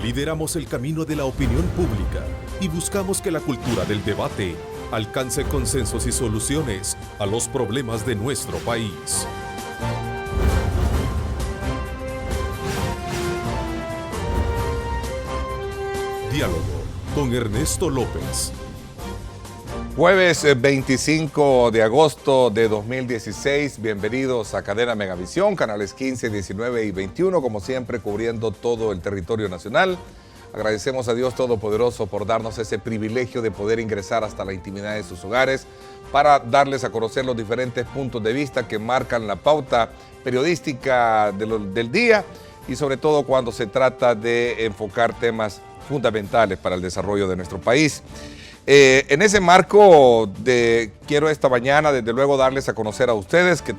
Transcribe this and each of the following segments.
Lideramos el camino de la opinión pública y buscamos que la cultura del debate alcance consensos y soluciones a los problemas de nuestro país. Diálogo con Ernesto López. Jueves 25 de agosto de 2016, bienvenidos a Cadena Megavisión, canales 15, 19 y 21, como siempre cubriendo todo el territorio nacional. Agradecemos a Dios Todopoderoso por darnos ese privilegio de poder ingresar hasta la intimidad de sus hogares para darles a conocer los diferentes puntos de vista que marcan la pauta periodística del día y sobre todo cuando se trata de enfocar temas fundamentales para el desarrollo de nuestro país. En ese marco quiero esta mañana desde luego darles a conocer a ustedes que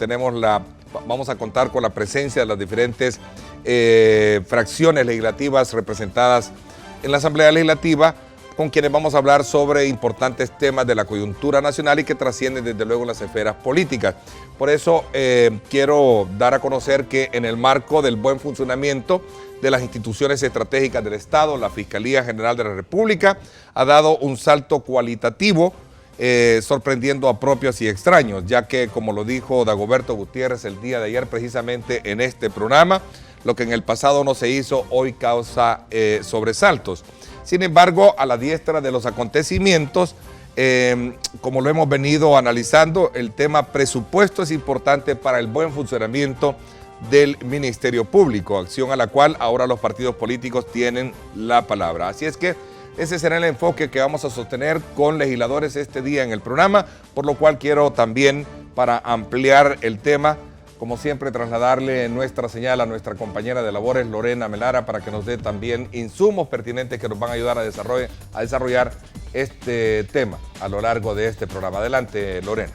vamos a contar con la presencia de las diferentes fracciones legislativas representadas en la Asamblea Legislativa, con quienes vamos a hablar sobre importantes temas de la coyuntura nacional y que trascienden desde luego las esferas políticas. Por eso quiero dar a conocer que en el marco del buen funcionamiento de las instituciones estratégicas del Estado, la Fiscalía General de la República ha dado un salto cualitativo, sorprendiendo a propios y extraños, ya que, como lo dijo Dagoberto Gutiérrez el día de ayer precisamente en este programa, lo que en el pasado no se hizo hoy causa sobresaltos. Sin embargo, a la diestra de los acontecimientos, como lo hemos venido analizando, el tema presupuesto es importante para el buen funcionamiento del Ministerio Público, acción a la cual ahora los partidos políticos tienen la palabra. Así es que ese será el enfoque que vamos a sostener con legisladores este día en el programa, por lo cual quiero también, para ampliar el tema, como siempre, trasladarle nuestra señal a nuestra compañera de labores, Lorena Melara, para que nos dé también insumos pertinentes que nos van a ayudar a desarrollar este tema a lo largo de este programa. Adelante, Lorena.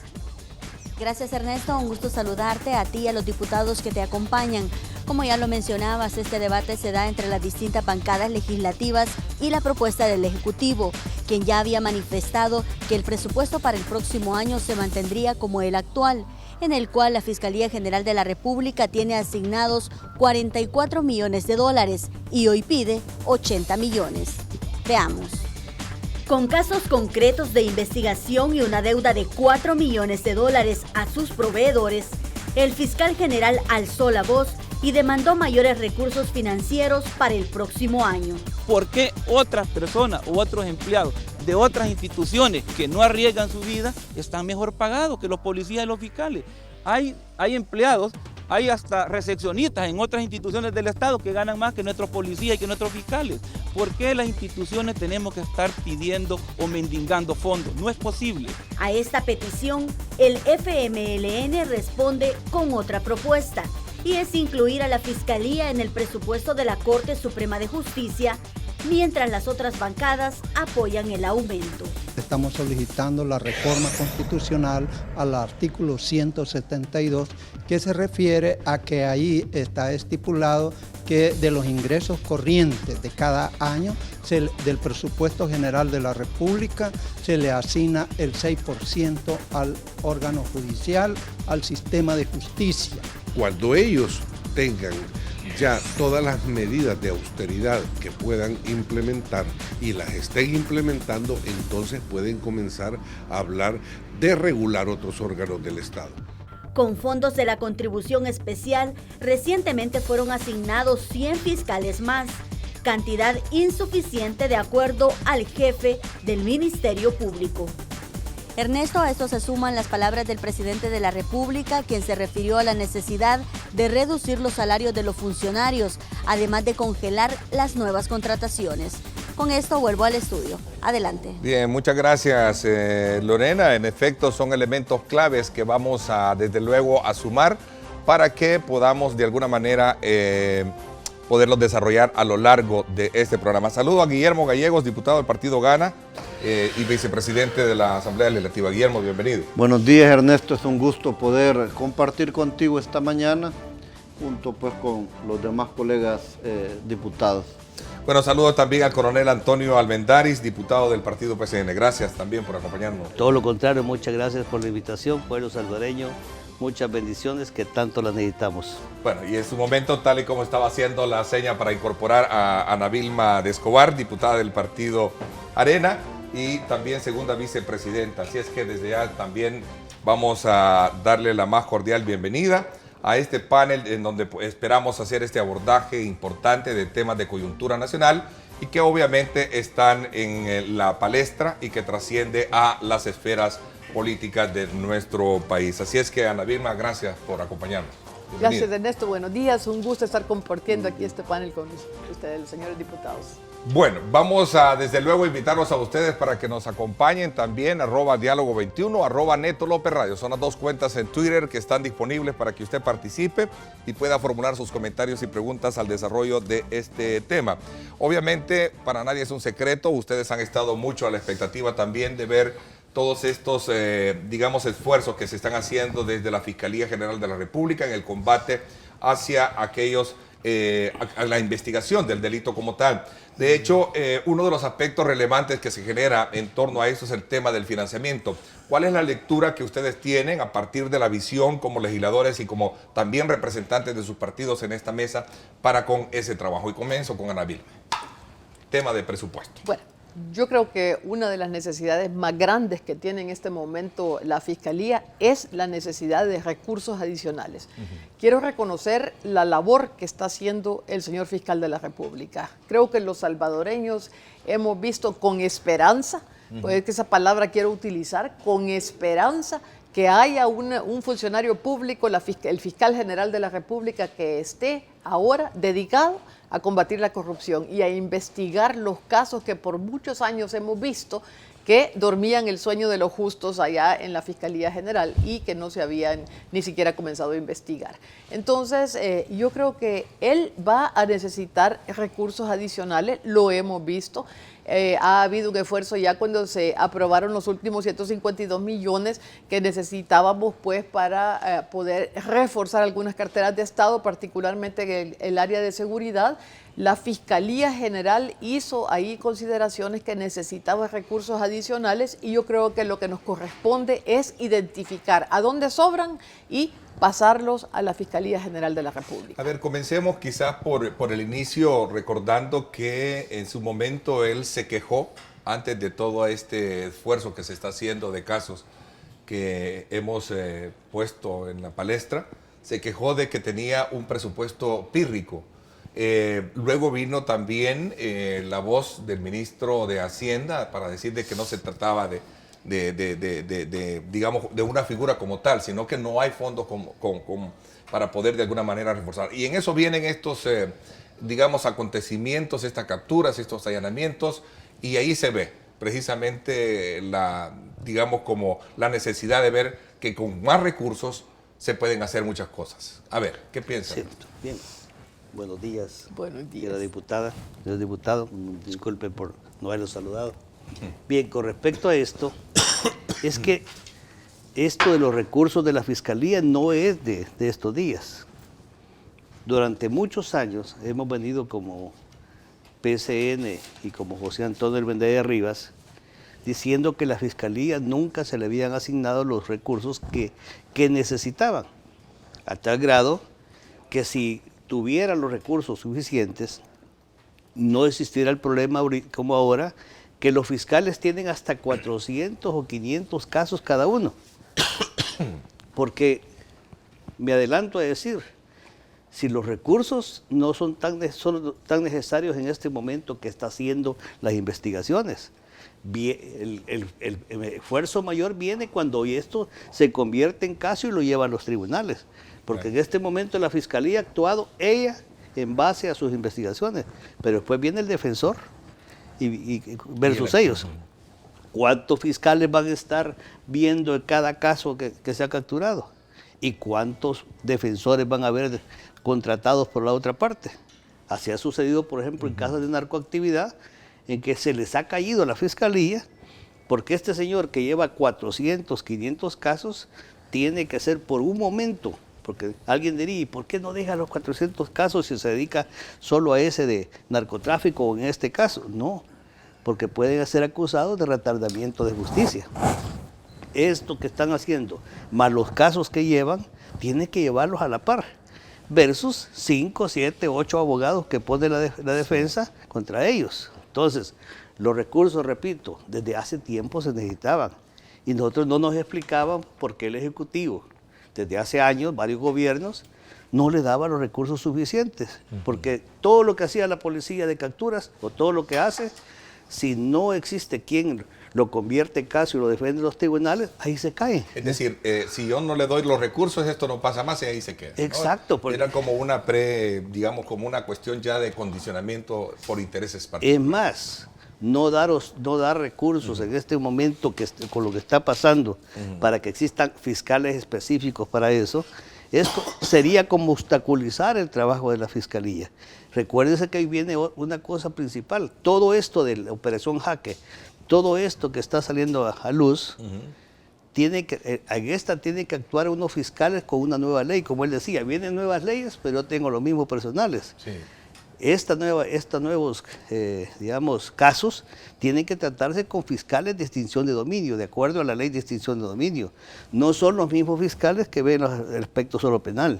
Gracias, Ernesto, un gusto saludarte a ti y a los diputados que te acompañan. Como ya lo mencionabas, este debate se da entre las distintas bancadas legislativas y la propuesta del Ejecutivo, quien ya había manifestado que el presupuesto para el próximo año se mantendría como el actual, en el cual la Fiscalía General de la República tiene asignados 44 millones de dólares y hoy pide 80 millones. Veamos. Con casos concretos de investigación y una deuda de 4 millones de dólares a sus proveedores, el fiscal general alzó la voz y demandó mayores recursos financieros para el próximo año. ¿Por qué otras personas u otros empleados de otras instituciones que no arriesgan su vida están mejor pagados que los policías y los fiscales? Hay empleados, hay hasta recepcionistas en otras instituciones del Estado que ganan más que nuestros policías y que nuestros fiscales. ¿Por qué las instituciones tenemos que estar pidiendo o mendigando fondos? No es posible. A esta petición, el FMLN responde con otra propuesta, y es incluir a la Fiscalía en el presupuesto de la Corte Suprema de Justicia, mientras las otras bancadas apoyan el aumento. Estamos solicitando la reforma constitucional al artículo 172, que se refiere a que ahí está estipulado que de los ingresos corrientes de cada año del presupuesto general de la República se le asigna el 6% al órgano judicial, al sistema de justicia. Cuando ellos tengan ya todas las medidas de austeridad que puedan implementar y las estén implementando, entonces pueden comenzar a hablar de regular otros órganos del Estado. Con fondos de la contribución especial, recientemente fueron asignados 100 fiscales más, cantidad insuficiente de acuerdo al jefe del Ministerio Público. Ernesto, a esto se suman las palabras del presidente de la República, quien se refirió a la necesidad de reducir los salarios de los funcionarios, además de congelar las nuevas contrataciones. Con esto vuelvo al estudio. Adelante. Bien, muchas gracias, Lorena. En efecto, son elementos claves que vamos a, desde luego, a sumar para que podamos de alguna manera poderlos desarrollar a lo largo de este programa. Saludo a Guillermo Gallegos, diputado del Partido Gana y vicepresidente de la Asamblea Legislativa. Guillermo, bienvenido. Buenos días, Ernesto. Es un gusto poder compartir contigo esta mañana, junto pues con los demás colegas diputados. Bueno, saludos también al coronel Antonio Almendaris, diputado del partido PCN. Gracias también por acompañarnos. Todo lo contrario, muchas gracias por la invitación, pueblo salvadoreño. muchas bendiciones que tanto las necesitamos. Bueno, y en su momento, tal y como estaba haciendo la seña para incorporar a Ana Vilma de Escobar, diputada del partido Arena y también segunda vicepresidenta. Así es que desde ya también vamos a darle la más cordial bienvenida a este panel en donde esperamos hacer este abordaje importante de temas de coyuntura nacional y que obviamente están en la palestra y que trasciende a las esferas políticas de nuestro país. Así es que, Ana Vilma, gracias por acompañarnos. Bienvenida. Gracias, Ernesto. Buenos días. Un gusto estar compartiendo aquí este panel con ustedes, los señores diputados. Bueno, vamos a desde luego invitarlos a ustedes para que nos acompañen también, @diálogo21, @Neto López Radio. Son las dos cuentas en Twitter que están disponibles para que usted participe y pueda formular sus comentarios y preguntas al desarrollo de este tema. Obviamente, para nadie es un secreto, ustedes han estado mucho a la expectativa también de ver todos estos, digamos, esfuerzos que se están haciendo desde la Fiscalía General de la República en el combate hacia aquellos, a la investigación del delito como tal. De hecho, uno de los aspectos relevantes que se genera en torno a eso es el tema del financiamiento. ¿Cuál es la lectura que ustedes tienen a partir de la visión como legisladores y como también representantes de sus partidos en esta mesa para con ese trabajo? Y comienzo con Ana Vilma. Tema de presupuesto. Bueno, yo creo que una de las necesidades más grandes que tiene en este momento la Fiscalía es la necesidad de recursos adicionales. Quiero reconocer la labor que está haciendo el señor fiscal de la República. Creo que los salvadoreños hemos visto con esperanza, pues que esa palabra quiero utilizar, con esperanza, que haya un funcionario público, el fiscal general de la República, que esté ahora dedicado a combatir la corrupción y a investigar los casos que por muchos años hemos visto que dormían el sueño de los justos allá en la Fiscalía General y que no se habían ni siquiera comenzado a investigar. Entonces, yo creo que él va a necesitar recursos adicionales, lo hemos visto. Ha habido un esfuerzo ya cuando se aprobaron los últimos 152 millones que necesitábamos pues para poder reforzar algunas carteras de Estado, particularmente en el área de seguridad. La Fiscalía General hizo ahí consideraciones que necesitaba recursos adicionales y yo creo que lo que nos corresponde es identificar a dónde sobran y pasarlos a la Fiscalía General de la República. A ver, comencemos quizás por el inicio, recordando que en su momento él se quejó, antes de todo este esfuerzo que se está haciendo de casos que hemos puesto en la palestra, se quejó de que tenía un presupuesto pírrico. Luego vino también la voz del ministro de Hacienda para decir de que no se trataba digamos, de una figura como tal, sino que no hay fondos para poder de alguna manera reforzar. Y en eso vienen estos, digamos, acontecimientos, estas capturas, estos allanamientos, y ahí se ve precisamente digamos, como la necesidad de ver que con más recursos se pueden hacer muchas cosas. A ver, ¿qué piensan? Sí, bien. Buenos días. Buenos días. Señora diputada, señor diputado, disculpe por no haberlo saludado. Bien, con respecto a esto, es que esto de los recursos de la Fiscalía no es de estos días. Durante muchos años hemos venido como PCN y como José Antonio Elvendaya Rivas diciendo que la Fiscalía nunca se le habían asignado los recursos que necesitaban, a tal grado que si tuviera los recursos suficientes, no existiera el problema como ahora, que los fiscales tienen hasta 400 o 500 casos cada uno. Porque, me adelanto a decir, si los recursos no son tan necesarios en este momento que está haciendo las investigaciones, el esfuerzo mayor viene cuando esto se convierte en caso y lo lleva a los tribunales. Porque en este momento la Fiscalía ha actuado ella en base a sus investigaciones, pero después viene el defensor y versus ellos. ¿Cuántos fiscales van a estar viendo cada caso que se ha capturado? ¿Y cuántos defensores van a haber contratados por la otra parte? Así ha sucedido, por ejemplo, en casos de narcoactividad, en que se les ha caído a la Fiscalía, porque este señor que lleva 400, 500 casos, tiene que ser por un momento. Porque alguien diría, ¿y por qué no deja los 400 casos si se dedica solo a ese de narcotráfico o en este caso? No, porque pueden ser acusados de retardamiento de justicia. esto que están haciendo, más los casos que llevan, tienen que llevarlos a la par, versus 5, 7, 8 abogados que pone la defensa contra ellos. Entonces, los recursos, repito, desde hace tiempo se necesitaban y nosotros no nos explicaban por qué el Ejecutivo, desde hace años, varios gobiernos, no le daba los recursos suficientes, porque todo lo que hacía la policía de capturas o todo lo que hace, si no existe quien lo convierte en caso y lo defiende en los tribunales, ahí se cae. Es decir, si yo no le doy los recursos, esto no pasa más y ahí se queda, ¿no? Exacto. Era como una digamos, como una cuestión ya de condicionamiento por intereses particulares. Es más, no dar recursos en este momento con lo que está pasando para que existan fiscales específicos para eso, esto sería como obstaculizar el trabajo de la Fiscalía. Recuérdese que ahí viene una cosa principal. Todo esto de la Operación Jaque, todo esto que está saliendo a luz, tiene que actuar unos fiscales con una nueva ley. Como él decía, vienen nuevas leyes, pero yo tengo los mismos personales. Sí. Estos nuevos, digamos, casos tienen que tratarse con fiscales de extinción de dominio, de acuerdo a la ley de extinción de dominio. No son los mismos fiscales que ven el aspecto solo penal.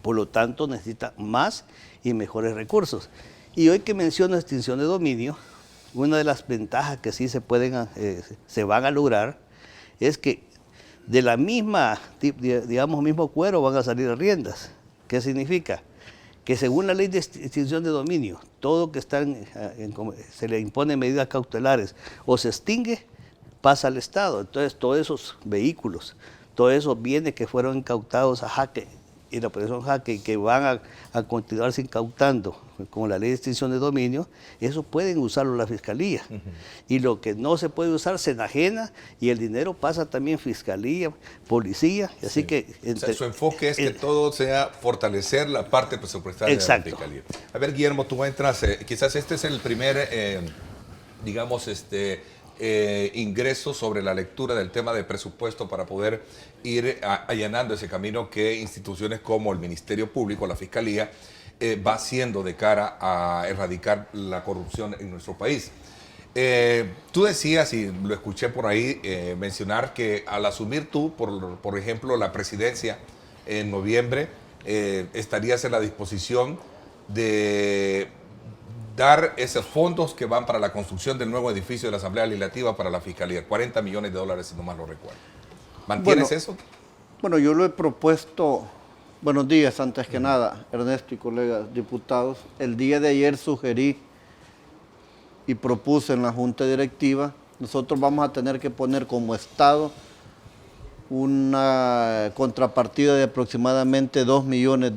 Por lo tanto, necesita más y mejores recursos. Y hoy que menciono extinción de dominio, una de las ventajas que sí se van a lograr es que de la misma, digamos, mismo cuero van a salir riendas. ¿Qué significa? Que según la ley de extinción de dominio, todo que se le impone medidas cautelares o se extingue, pasa al Estado. Entonces todos esos vehículos, todos esos bienes que fueron incautados a Jaque y la Operación Jaque y que van a continuarse incautando con la ley de extinción de dominio, eso pueden usarlo la Fiscalía. Y lo que no se puede usar se enajena y el dinero pasa también Fiscalía, Policía. Así que o sea, su enfoque es que todo sea fortalecer la parte presupuestaria de la Fiscalía. A ver, Guillermo, tú entras, quizás este es el primer, digamos, ingreso sobre la lectura del tema de presupuesto para poder ir allanando ese camino que instituciones como el Ministerio Público, la Fiscalía, va haciendo de cara a erradicar la corrupción en nuestro país. Tú decías, y lo escuché por ahí mencionar, que al asumir tú, por ejemplo, la presidencia en noviembre, estarías en la disposición de dar esos fondos que van para la construcción del nuevo edificio de la Asamblea Legislativa para la Fiscalía, $40 millones, si no mal lo recuerdo. ¿Mantienes eso? Bueno, yo lo he propuesto. Buenos días, antes que nada, Ernesto y colegas diputados. El día de ayer sugerí y propuse en la Junta Directiva, nosotros vamos a tener que poner como Estado una contrapartida de aproximadamente $2 millones,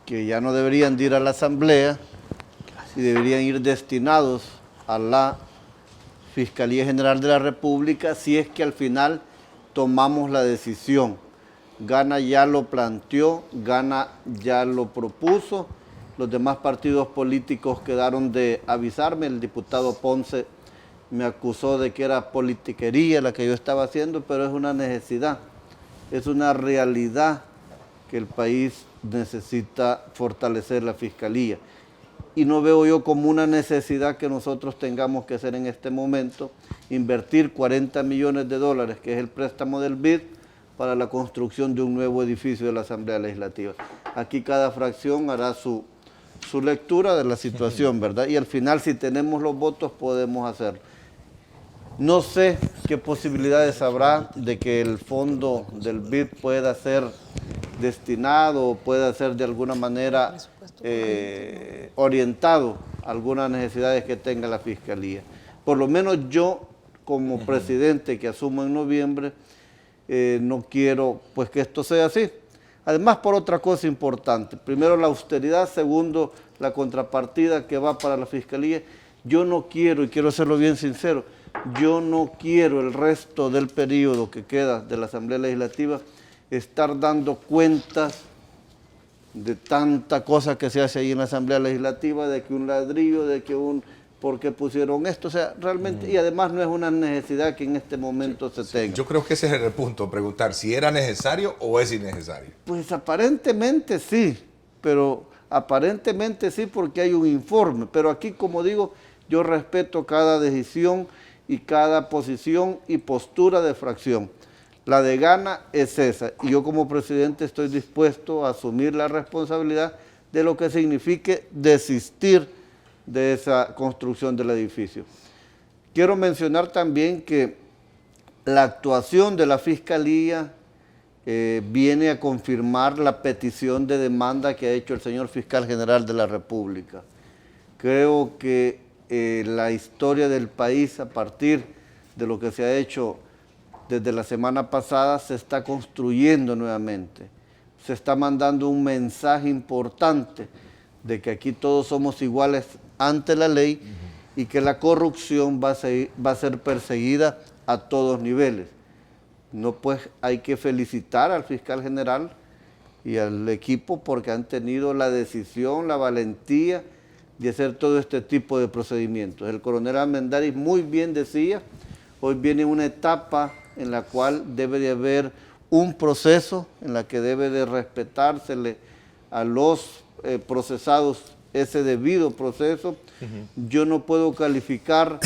que ya no deberían de ir a la Asamblea y deberían ir destinados a la Fiscalía General de la República si es que al final tomamos la decisión. Gana ya lo planteó, Gana ya lo propuso, los demás partidos políticos quedaron de avisarme, el diputado Ponce me acusó de que era politiquería la que yo estaba haciendo, pero es una necesidad, es una realidad que el país necesita fortalecer la Fiscalía. Y no veo yo como una necesidad que nosotros tengamos que hacer en este momento, invertir $40 millones, que es el préstamo del BID, para la construcción de un nuevo edificio de la Asamblea Legislativa. Aquí cada fracción hará su lectura de la situación, ¿verdad? Y al final, si tenemos los votos, podemos hacerlo. No sé qué posibilidades habrá de que el fondo del BID pueda ser destinado o pueda ser de alguna manera orientado a algunas necesidades que tenga la Fiscalía. Por lo menos yo, como presidente que asumo en noviembre, no quiero pues que esto sea así. Además, por otra cosa importante, primero la austeridad, segundo la contrapartida que va para la Fiscalía. Yo no quiero, y quiero serlo bien sincero, yo no quiero el resto del periodo que queda de la Asamblea Legislativa estar dando cuentas de tanta cosa que se hace ahí en la Asamblea Legislativa, de que un ladrillo, de que ¿por qué pusieron esto? O sea, realmente, y además no es una necesidad que en este momento se tenga. Yo creo que ese es el punto, preguntar si era necesario o es innecesario. Pues aparentemente sí, porque hay un informe, pero aquí, como digo, yo respeto cada decisión y cada posición y postura de fracción. La de gana es esa, y yo como presidente estoy dispuesto a asumir la responsabilidad de lo que signifique desistir de esa construcción del edificio. Quiero mencionar también que la actuación de la Fiscalía viene a confirmar la petición de demanda que ha hecho el señor Fiscal General de la República. Creo que la historia del país, a partir de lo que se ha hecho desde la semana pasada, se está construyendo nuevamente. Se está mandando un mensaje importante de que aquí todos somos iguales ante la ley y que la corrupción va a ser perseguida a todos niveles. No, pues hay que felicitar al fiscal general y al equipo porque han tenido la decisión, la valentía de hacer todo este tipo de procedimientos. El coronel Armendáriz muy bien decía, hoy viene una etapa en la cual debe de haber un proceso, en la que debe de respetársele a los procesados ese debido proceso. Yo no puedo calificar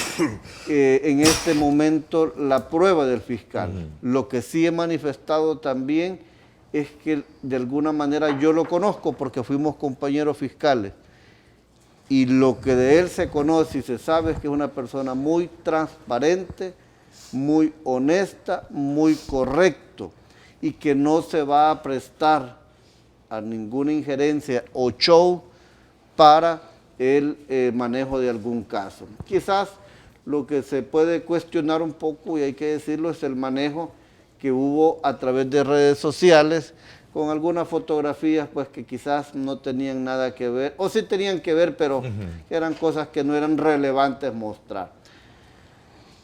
en este momento la prueba del fiscal. Lo que sí he manifestado también es que de alguna manera yo lo conozco porque fuimos compañeros fiscales. Y lo que de él se conoce y se sabe es que es una persona muy transparente, muy honesta, muy correcto y que no se va a prestar a ninguna injerencia o show para el manejo de algún caso. Quizás lo que se puede cuestionar un poco, y hay que decirlo, es el manejo que hubo a través de redes sociales con algunas fotografías pues que quizás no tenían nada que ver, o sí tenían que ver, pero eran cosas que no eran relevantes mostrar.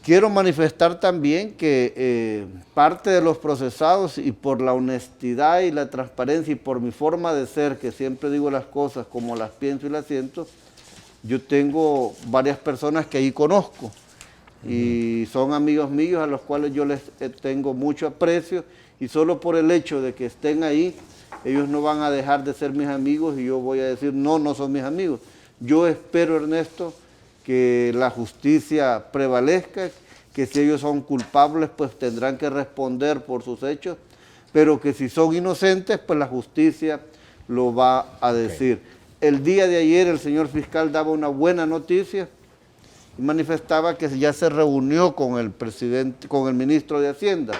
Quiero manifestar también que parte de los procesados, y por la honestidad y la transparencia y por mi forma de ser, que siempre digo las cosas como las pienso y las siento, yo tengo varias personas que ahí conozco y son amigos míos a los cuales yo les tengo mucho aprecio, y solo por el hecho de que estén ahí, ellos no van a dejar de ser mis amigos y yo voy a decir no, no son mis amigos. Yo espero, Ernesto, que la justicia prevalezca, que si ellos son culpables pues tendrán que responder por sus hechos, pero que si son inocentes pues la justicia lo va a decir. El día de ayer el señor fiscal daba una buena noticia y manifestaba que ya se reunió con el presidente, con el ministro de Hacienda,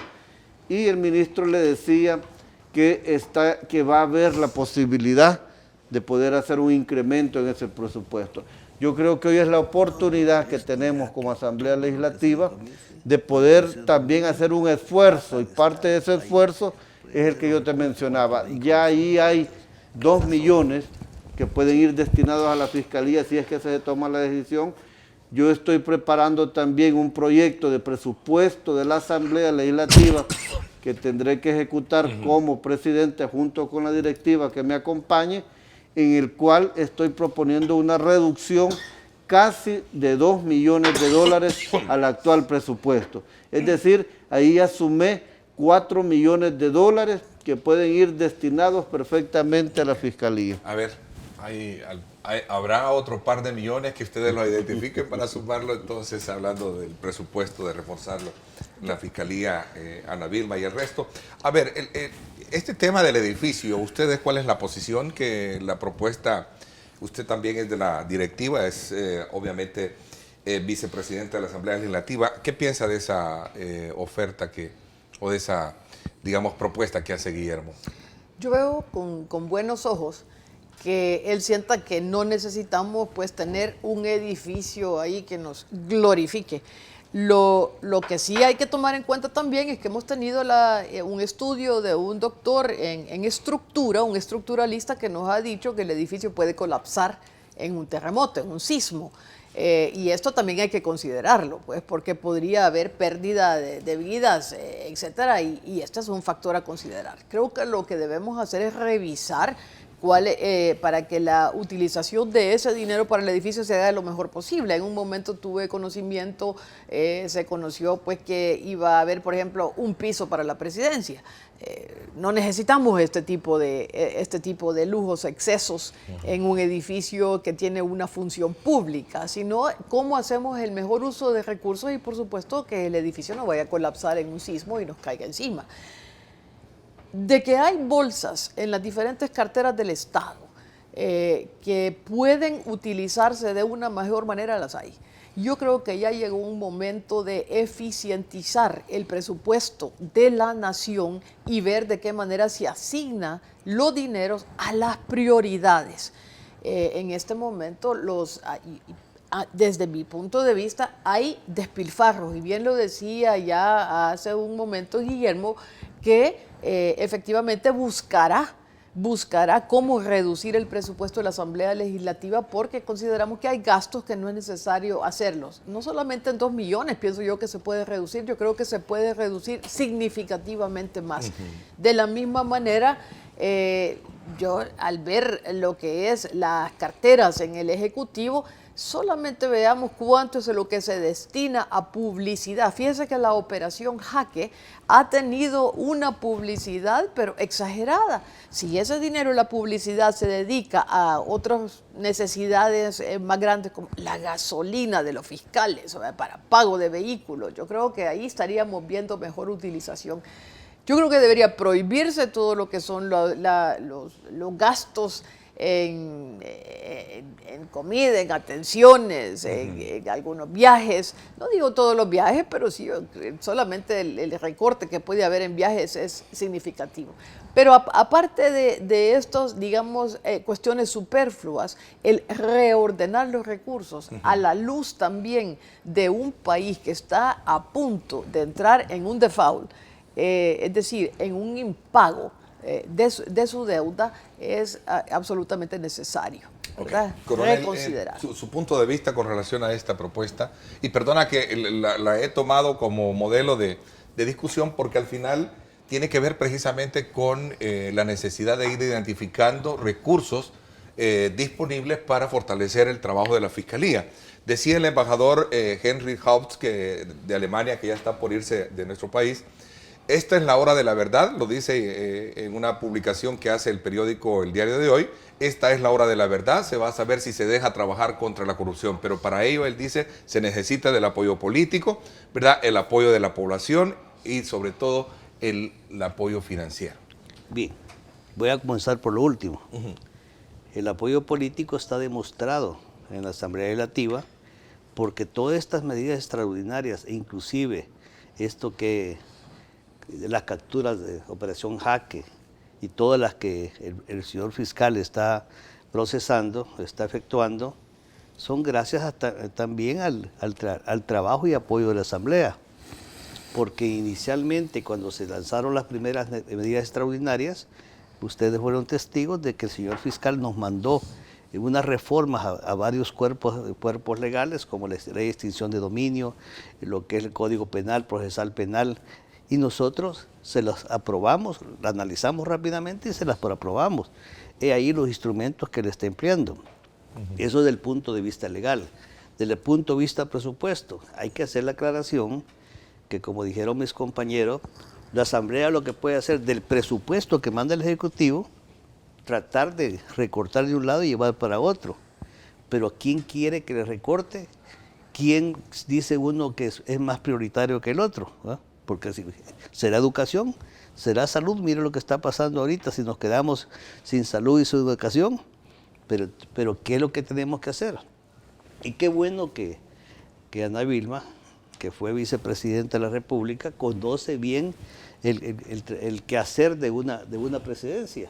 y el ministro le decía que va a haber la posibilidad de poder hacer un incremento en ese presupuesto. Yo creo que hoy es la oportunidad que tenemos como Asamblea Legislativa de poder también hacer un esfuerzo, y parte de ese esfuerzo es el que yo te mencionaba. Ya ahí hay 2 millones que pueden ir destinados a la Fiscalía si es que se toma la decisión. Yo estoy preparando también un proyecto de presupuesto de la Asamblea Legislativa que tendré que ejecutar como presidente junto con la directiva que me acompañe, en el cual estoy proponiendo una reducción casi de $2 millones al actual presupuesto. Es decir, ahí asumé $4 millones que pueden ir destinados perfectamente a la Fiscalía. A ver, ¿habrá otro par de millones que ustedes lo identifiquen para sumarlo entonces, hablando del presupuesto, de reforzarlo, la Fiscalía, Ana Vilma y el resto? A ver, este tema del edificio, ¿ustedes cuál es la posición? Que la propuesta, usted también es de la directiva, es obviamente vicepresidente de la Asamblea Legislativa. ¿Qué piensa de esa oferta o de esa, digamos, propuesta que hace Guillermo? Yo veo con buenos ojos que él sienta que no necesitamos pues tener un edificio ahí que nos glorifique. Lo que sí hay que tomar en cuenta también es que hemos tenido un estudio de un doctor en estructura, un estructuralista, que nos ha dicho que el edificio puede colapsar en un terremoto, en un sismo. Y esto también hay que considerarlo, pues, porque podría haber pérdida de vidas, etcétera, y este es un factor a considerar. Creo que lo que debemos hacer es revisar para que la utilización de ese dinero para el edificio se haga lo mejor posible. En un momento tuve conocimiento, se conoció pues que iba a haber, por ejemplo, un piso para la presidencia. No necesitamos este tipo de lujos, excesos en un edificio que tiene una función pública, sino cómo hacemos el mejor uso de recursos y por supuesto que el edificio no vaya a colapsar en un sismo y nos caiga encima. De que hay bolsas en las diferentes carteras del Estado que pueden utilizarse de una mejor manera, las hay. Yo creo que ya llegó un momento de eficientizar el presupuesto de la nación y ver de qué manera se asigna los dineros a las prioridades. En este momento, desde mi punto de vista, hay despilfarros, y bien lo decía ya hace un momento Guillermo, que efectivamente buscará cómo reducir el presupuesto de la Asamblea Legislativa porque consideramos que hay gastos que no es necesario hacerlos. No solamente en 2 millones, pienso yo que se puede reducir, yo creo que se puede reducir significativamente más. De la misma manera, yo al ver lo que es las carteras en el Ejecutivo, solamente veamos cuánto es lo que se destina a publicidad. Fíjense que la operación Jaque ha tenido una publicidad, pero exagerada. Si ese dinero de la publicidad se dedica a otras necesidades más grandes, como la gasolina de los fiscales, para pago de vehículos, yo creo que ahí estaríamos viendo mejor utilización. Yo creo que debería prohibirse todo lo que son los gastos en comida, en atenciones, en algunos viajes. No digo todos los viajes, pero sí solamente el recorte que puede haber en viajes es significativo. Pero aparte de estos, digamos, cuestiones superfluas, el reordenar los recursos a la luz también de un país que está a punto de entrar en un default, es decir, en un impago de su deuda, es absolutamente necesario, ¿verdad? Coronel, reconsiderar. Su punto de vista con relación a esta propuesta, y perdona que la he tomado como modelo de discusión porque al final tiene que ver precisamente con la necesidad de ir identificando recursos disponibles para fortalecer el trabajo de la Fiscalía. Decía el embajador Henry Haupt de Alemania, que ya está por irse de nuestro país, esta es la hora de la verdad, lo dice en una publicación que hace el periódico El Diario de Hoy. Esta es la hora de la verdad, se va a saber si se deja trabajar contra la corrupción, pero para ello, él dice, se necesita del apoyo político, ¿verdad? El apoyo de la población y sobre todo el apoyo financiero. Bien, voy a comenzar por lo último. El apoyo político está demostrado en la Asamblea Legislativa porque todas estas medidas extraordinarias, e inclusive esto que las capturas de Operación Jaque y todas las que el señor fiscal está procesando, está efectuando, son gracias también al trabajo y apoyo de la Asamblea. Porque inicialmente cuando se lanzaron las primeras medidas extraordinarias, ustedes fueron testigos de que el señor fiscal nos mandó unas reformas a varios cuerpos legales, como la ley de extinción de dominio, lo que es el Código Penal, Procesal Penal, y nosotros se las aprobamos, las analizamos rápidamente y se las aprobamos. He ahí los instrumentos que le está empleando. Eso desde el punto de vista legal. Desde el punto de vista presupuesto, hay que hacer la aclaración que, como dijeron mis compañeros, la Asamblea lo que puede hacer del presupuesto que manda el Ejecutivo, tratar de recortar de un lado y llevar para otro. Pero ¿quién quiere que le recorte? ¿Quién dice uno que es más prioritario que el otro? ¿Ah? Porque si será educación, será salud. Mire lo que está pasando ahorita, si nos quedamos sin salud y sin educación. Pero ¿qué es lo que tenemos que hacer? Y qué bueno que Ana Vilma, que fue vicepresidenta de la República, conoce bien el quehacer de una presidencia.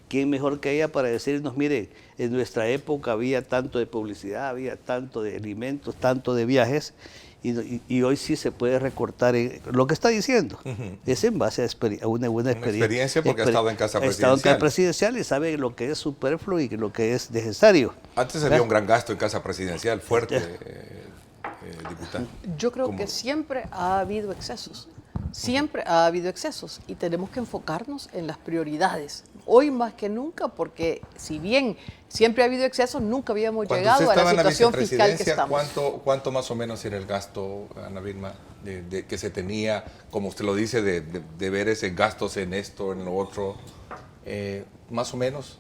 ¿Quién mejor que ella para decirnos, mire, en nuestra época había tanto de publicidad, había tanto de alimentos, tanto de viajes, y hoy sí se puede recortar lo que está diciendo. Es en base a una buena experiencia. Porque ha estado en casa presidencial. Ha estado en casa presidencial y sabe lo que es superfluo y lo que es necesario. Antes había un gran gasto en casa presidencial, fuerte, diputado. Yo creo que siempre ha habido excesos. Siempre ha habido excesos y tenemos que enfocarnos en las prioridades. hoy más que nunca, porque si bien siempre ha habido excesos, nunca habíamos Cuando llegado usted a la estaba en la situación fiscal que vicepresidencia, estamos. ¿cuánto más o menos era el gasto, Ana Vilma, que se tenía, como usted lo dice, de ver ese gastos en esto, en lo otro, más o menos?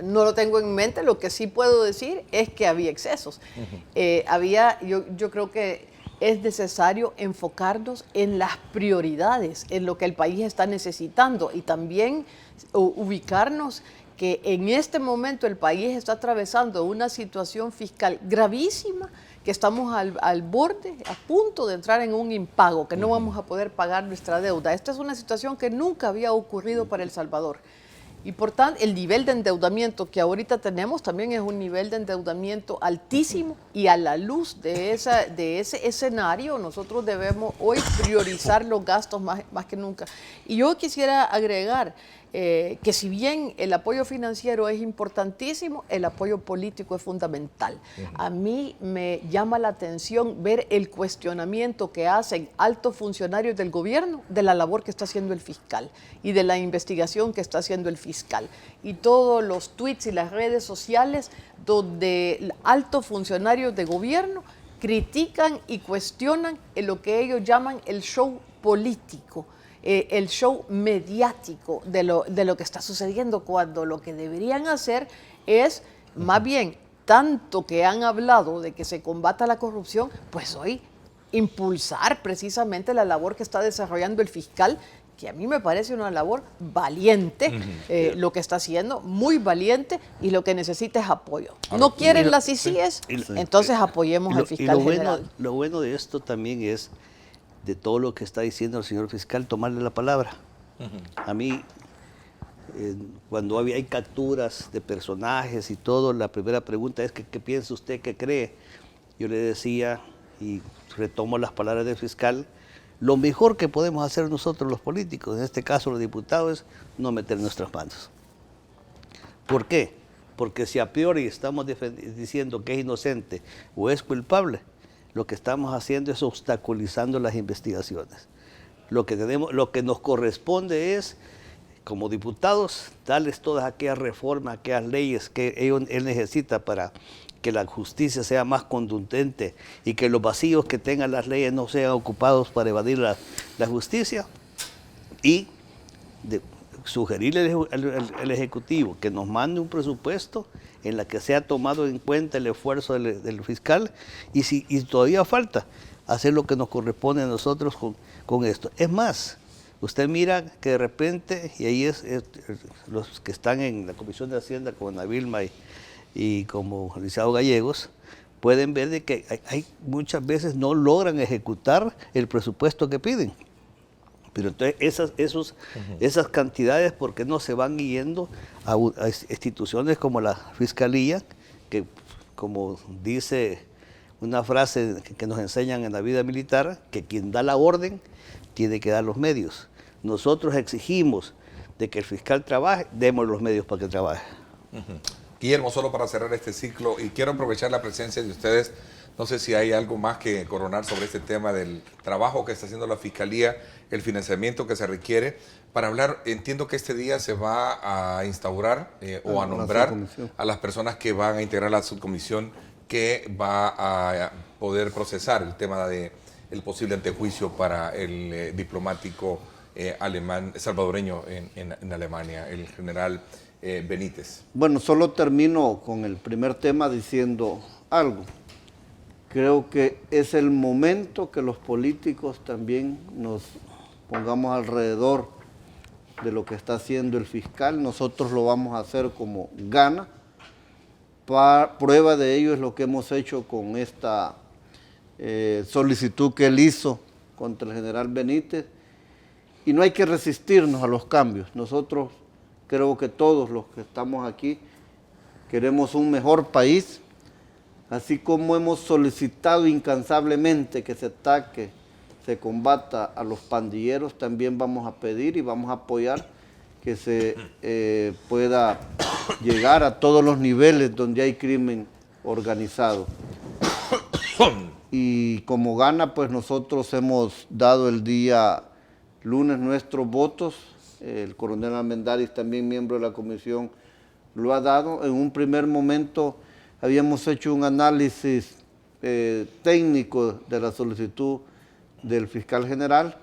No lo tengo en mente, lo que sí puedo decir es que había excesos. Yo creo que es necesario enfocarnos en las prioridades, en lo que el país está necesitando y también ubicarnos que en este momento el país está atravesando una situación fiscal gravísima, que estamos al borde, a punto de entrar en un impago, que no vamos a poder pagar nuestra deuda. Esta es una situación que nunca había ocurrido para El Salvador. Y por tanto, el nivel de endeudamiento que ahorita tenemos también es un nivel de endeudamiento altísimo, y a la luz de ese escenario nosotros debemos hoy priorizar los gastos más que nunca. Y yo quisiera agregar que si bien el apoyo financiero es importantísimo, el apoyo político es fundamental. A mí me llama la atención ver el cuestionamiento que hacen altos funcionarios del gobierno de la labor que está haciendo el fiscal y de la investigación que está haciendo el fiscal. Y todos los tweets y las redes sociales donde altos funcionarios de gobierno critican y cuestionan lo que ellos llaman el show político, el show mediático de lo que está sucediendo, cuando lo que deberían hacer es, más bien, tanto que han hablado de que se combata la corrupción, pues hoy impulsar precisamente la labor que está desarrollando el fiscal, que a mí me parece una labor valiente, lo que está haciendo, muy valiente, y lo que necesita es apoyo. No quieren las ICIES, entonces apoyemos al fiscal general. Lo bueno de esto también es, de todo lo que está diciendo el señor fiscal, tomarle la palabra. A mí, cuando hay capturas de personajes y todo, la primera pregunta es, ¿qué piensa usted, qué cree? Yo le decía, y retomo las palabras del fiscal, lo mejor que podemos hacer nosotros los políticos, en este caso los diputados, es no meter nuestras manos. ¿Por qué? Porque si a priori estamos diciendo que es inocente o es culpable, lo que estamos haciendo es obstaculizando las investigaciones. Lo que nos corresponde es, como diputados, darles todas aquellas reformas, aquellas leyes que él necesita para que la justicia sea más contundente y que los vacíos que tengan las leyes no sean ocupados para evadir la justicia, y sugerirle al Ejecutivo que nos mande un presupuesto en la que sea tomado en cuenta el esfuerzo del fiscal, y todavía falta hacer lo que nos corresponde a nosotros con esto. Es más, usted mira que de repente, y ahí los que están en la Comisión de Hacienda, como Ana Vilma y como Rizado Gallegos, pueden ver de que hay muchas veces no logran ejecutar el presupuesto que piden. Pero entonces esas cantidades, ¿por qué no se van yendo a instituciones como la Fiscalía, que, como dice una frase que nos enseñan en la vida militar, que quien da la orden tiene que dar los medios? Nosotros exigimos de que el fiscal trabaje, demos los medios para que trabaje. Guillermo, solo para cerrar este ciclo, y quiero aprovechar la presencia de ustedes, no sé si hay algo más que coronar sobre este tema del trabajo que está haciendo la Fiscalía, el financiamiento que se requiere, para hablar. Entiendo que este día se va a instaurar o a nombrar a las personas que van a integrar la subcomisión que va a poder procesar el tema del posible antejuicio para el diplomático alemán, salvadoreño en Alemania, el general Benítez. Bueno, solo termino con el primer tema diciendo algo. Creo que es el momento que los políticos también nos pongamos alrededor de lo que está haciendo el fiscal. Nosotros lo vamos a hacer como gana. Prueba de ello es lo que hemos hecho con esta solicitud que él hizo contra el general Benítez. Y no hay que resistirnos a los cambios. Nosotros, creo que todos los que estamos aquí, queremos un mejor país. Así como hemos solicitado incansablemente que se ataque, se combata a los pandilleros, también vamos a pedir y vamos a apoyar que se pueda llegar a todos los niveles donde hay crimen organizado. Y como gana, pues nosotros hemos dado el día lunes nuestros votos el coronel Almendaris, también miembro de la comisión, lo ha dado. En un primer momento habíamos hecho un análisis técnico de la solicitud del fiscal general,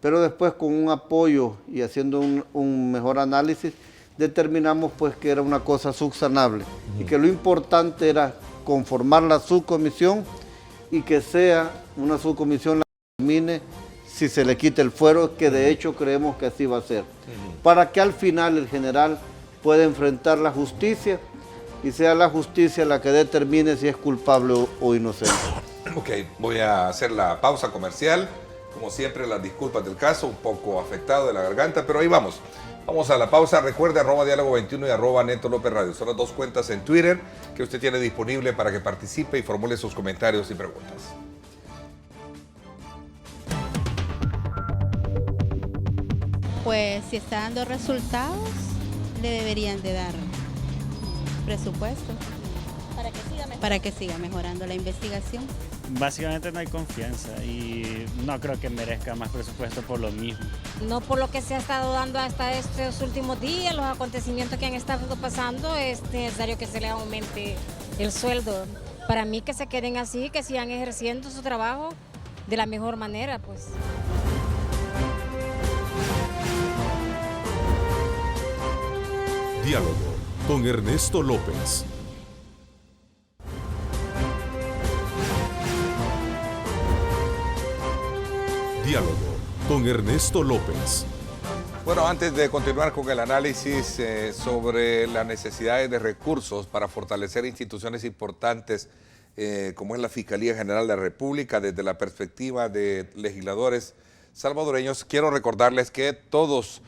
pero después con un apoyo y haciendo un mejor análisis, determinamos pues que era una cosa subsanable y que lo importante era conformar la subcomisión y que sea una subcomisión la que determine si se le quita el fuero, que de hecho creemos que así va a ser, para que al final el general pueda enfrentar la justicia y sea la justicia la que determine si es culpable o inocente. Ok, voy a hacer la pausa comercial. Como siempre, las disculpas del caso, un poco afectado de la garganta, pero ahí vamos. Vamos a la pausa. Recuerde @diálogo21 y @Neto López Radio. Son las dos cuentas en Twitter que usted tiene disponible para que participe y formule sus comentarios y preguntas. Pues si está dando resultados, le deberían de dar presupuesto para que siga mejorando la investigación. Básicamente no hay confianza y no creo que merezca más presupuesto por lo mismo. No por lo que se ha estado dando hasta estos últimos días, los acontecimientos que han estado pasando, es necesario que se le aumente el sueldo. Para mí que se queden así, que sigan ejerciendo su trabajo de la mejor manera, pues. Diálogo con Ernesto López. Diálogo con Ernesto López. Bueno, antes de continuar con el análisis sobre las necesidades de recursos para fortalecer instituciones importantes como es la Fiscalía General de la República, desde la perspectiva de legisladores salvadoreños, quiero recordarles que todos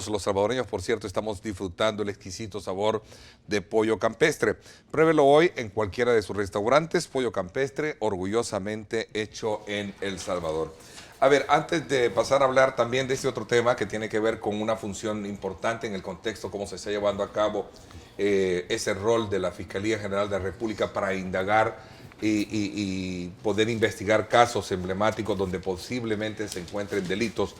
los salvadoreños, por cierto, estamos disfrutando el exquisito sabor de pollo campestre. Pruébelo hoy en cualquiera de sus restaurantes. Pollo campestre, orgullosamente hecho en El Salvador. A ver, antes de pasar a hablar también de este otro tema que tiene que ver con una función importante en el contexto, cómo se está llevando a cabo ese rol de la Fiscalía General de la República para indagar y poder investigar casos emblemáticos donde posiblemente se encuentren delitos,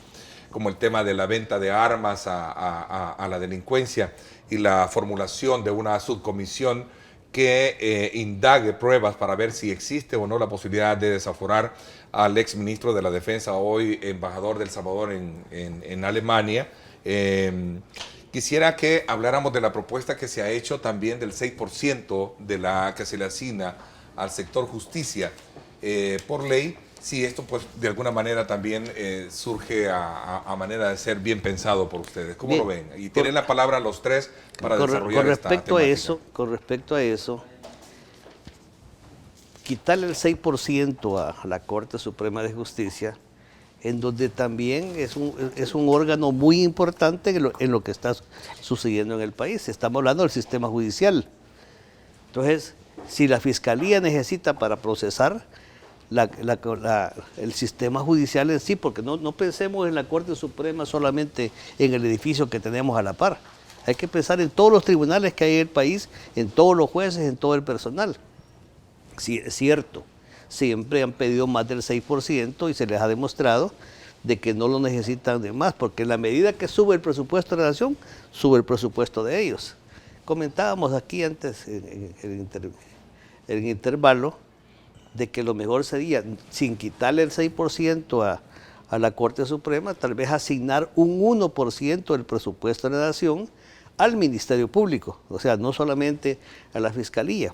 como el tema de la venta de armas a la delincuencia y la formulación de una subcomisión que indague pruebas para ver si existe o no la posibilidad de desaforar al exministro de la Defensa, hoy embajador de El Salvador en Alemania. Quisiera que habláramos de la propuesta que se ha hecho también del 6% de la que se le asigna al sector justicia por ley, si esto pues de alguna manera también surge a manera de ser bien pensado por ustedes. ¿Cómo lo ven? Y tienen la palabra los tres para desarrollar esta temática. Con respecto a eso, quitarle el 6% a la Corte Suprema de Justicia, en donde también es un órgano muy importante en lo que está sucediendo en el país. Estamos hablando del sistema judicial. Entonces, si la Fiscalía necesita para procesar el sistema judicial en sí, porque no pensemos en la Corte Suprema solamente en el edificio que tenemos a la par. Hay que pensar en todos los tribunales que hay en el país, en todos los jueces, en todo el personal. Sí, es cierto, siempre han pedido más del 6% y se les ha demostrado de que no lo necesitan de más, porque en la medida que sube el presupuesto de la nación, sube el presupuesto de ellos. Comentábamos aquí antes, en el intervalo, de que lo mejor sería, sin quitarle el 6% a la Corte Suprema, tal vez asignar un 1% del presupuesto de la nación al Ministerio Público, o sea, no solamente a la Fiscalía,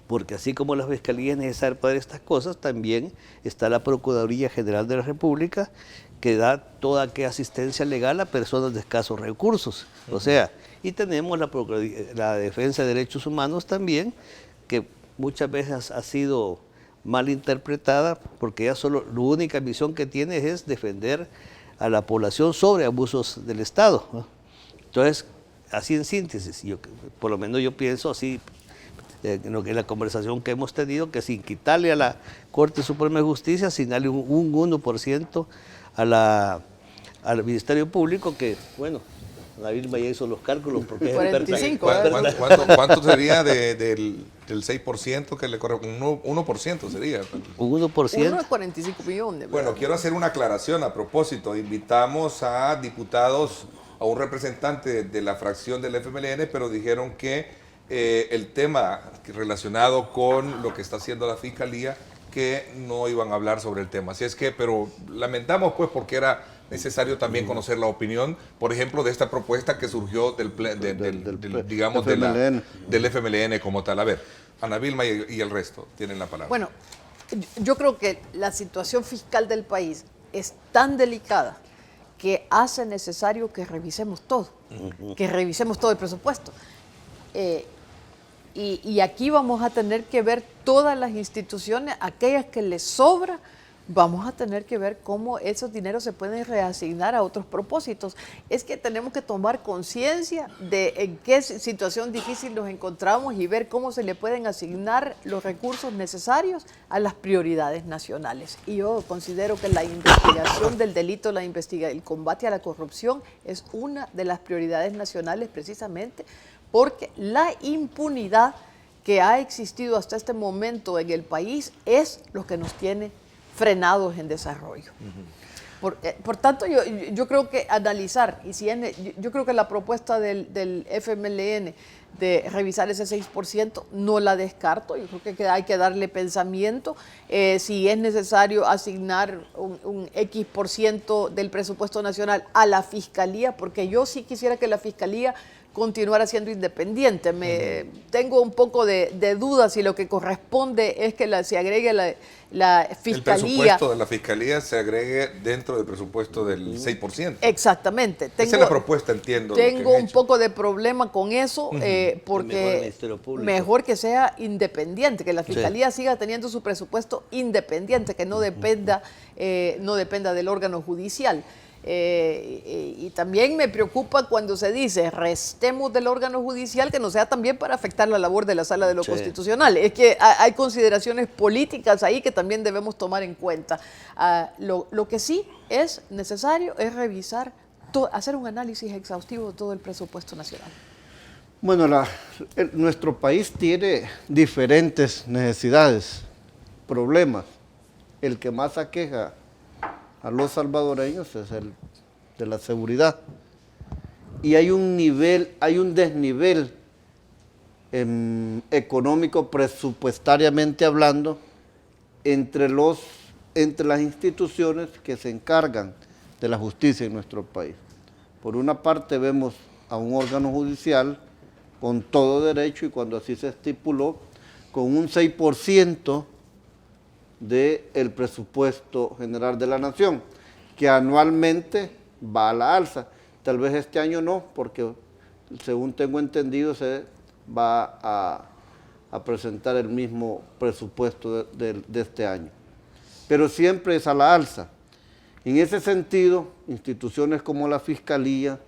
porque así como la Fiscalía es necesaria para estas cosas, también está la Procuraduría General de la República, que da toda aquella asistencia legal a personas de escasos recursos, o sea, y tenemos la Defensa de Derechos Humanos también, que muchas veces ha sido mal interpretada porque ella solo, la única misión que tiene es defender a la población sobre abusos del Estado, ¿no? Entonces, así en síntesis, por lo menos yo pienso así, en la conversación que hemos tenido, que sin quitarle a la Corte Suprema de Justicia, asignarle un 1% al Ministerio Público, que bueno, la Vilma ya hizo los cálculos porque es 45. ¿Cuánto sería del 6% que le corresponde? Un 1% sería. Un 1%. Uno es 45 millones. Bueno, quiero hacer una aclaración a propósito. Invitamos a diputados a un representante de la fracción del FMLN, pero dijeron que el tema relacionado con lo que está haciendo la Fiscalía, que no iban a hablar sobre el tema. Así es que, pero lamentamos pues porque era necesario también conocer la opinión, por ejemplo, de esta propuesta que surgió del FMLN como tal. A ver, Ana Vilma y el resto tienen la palabra. Bueno, yo creo que la situación fiscal del país es tan delicada que hace necesario que revisemos todo, que revisemos todo el presupuesto. Y aquí vamos a tener que ver todas las instituciones, aquellas que les sobra, vamos a tener que ver cómo esos dineros se pueden reasignar a otros propósitos. Es que tenemos que tomar conciencia de en qué situación difícil nos encontramos y ver cómo se le pueden asignar los recursos necesarios a las prioridades nacionales. Y yo considero que la investigación del delito, el combate a la corrupción es una de las prioridades nacionales precisamente porque la impunidad que ha existido hasta este momento en el país es lo que nos tiene frenados en desarrollo. Por tanto, yo creo que analizar, yo creo que la propuesta del FMLN de revisar ese 6% no la descarto, yo creo que hay que darle pensamiento, si es necesario asignar un X% del presupuesto nacional a la Fiscalía, porque yo sí quisiera que la Fiscalía continuar siendo independiente. Tengo un poco de dudas si lo que corresponde es que se agregue la Fiscalía. El presupuesto de la Fiscalía se agregue dentro del presupuesto del 6%. Exactamente. Esa es la propuesta, entiendo. Tengo un poco de problema con eso, porque mejor que sea independiente, que la Fiscalía siga teniendo su presupuesto independiente, que no dependa del órgano judicial. Y también me preocupa cuando se dice restemos del órgano judicial, que no sea también para afectar la labor de la Sala de lo Constitucional. Es que hay consideraciones políticas ahí que también debemos tomar en cuenta. Lo que sí es necesario es revisar, hacer un análisis exhaustivo de todo el presupuesto nacional. Bueno, nuestro país tiene diferentes necesidades, problemas. El que más aqueja a los salvadoreños es el de la seguridad. Y hay un desnivel económico presupuestariamente hablando entre las instituciones que se encargan de la justicia en nuestro país. Por una parte vemos a un órgano judicial con todo derecho y cuando así se estipuló, con un 6% del presupuesto general de la nación, que anualmente va a la alza. Tal vez este año no, porque según tengo entendido se va a presentar el mismo presupuesto de este año. Pero siempre es a la alza. En ese sentido, instituciones como la Fiscalía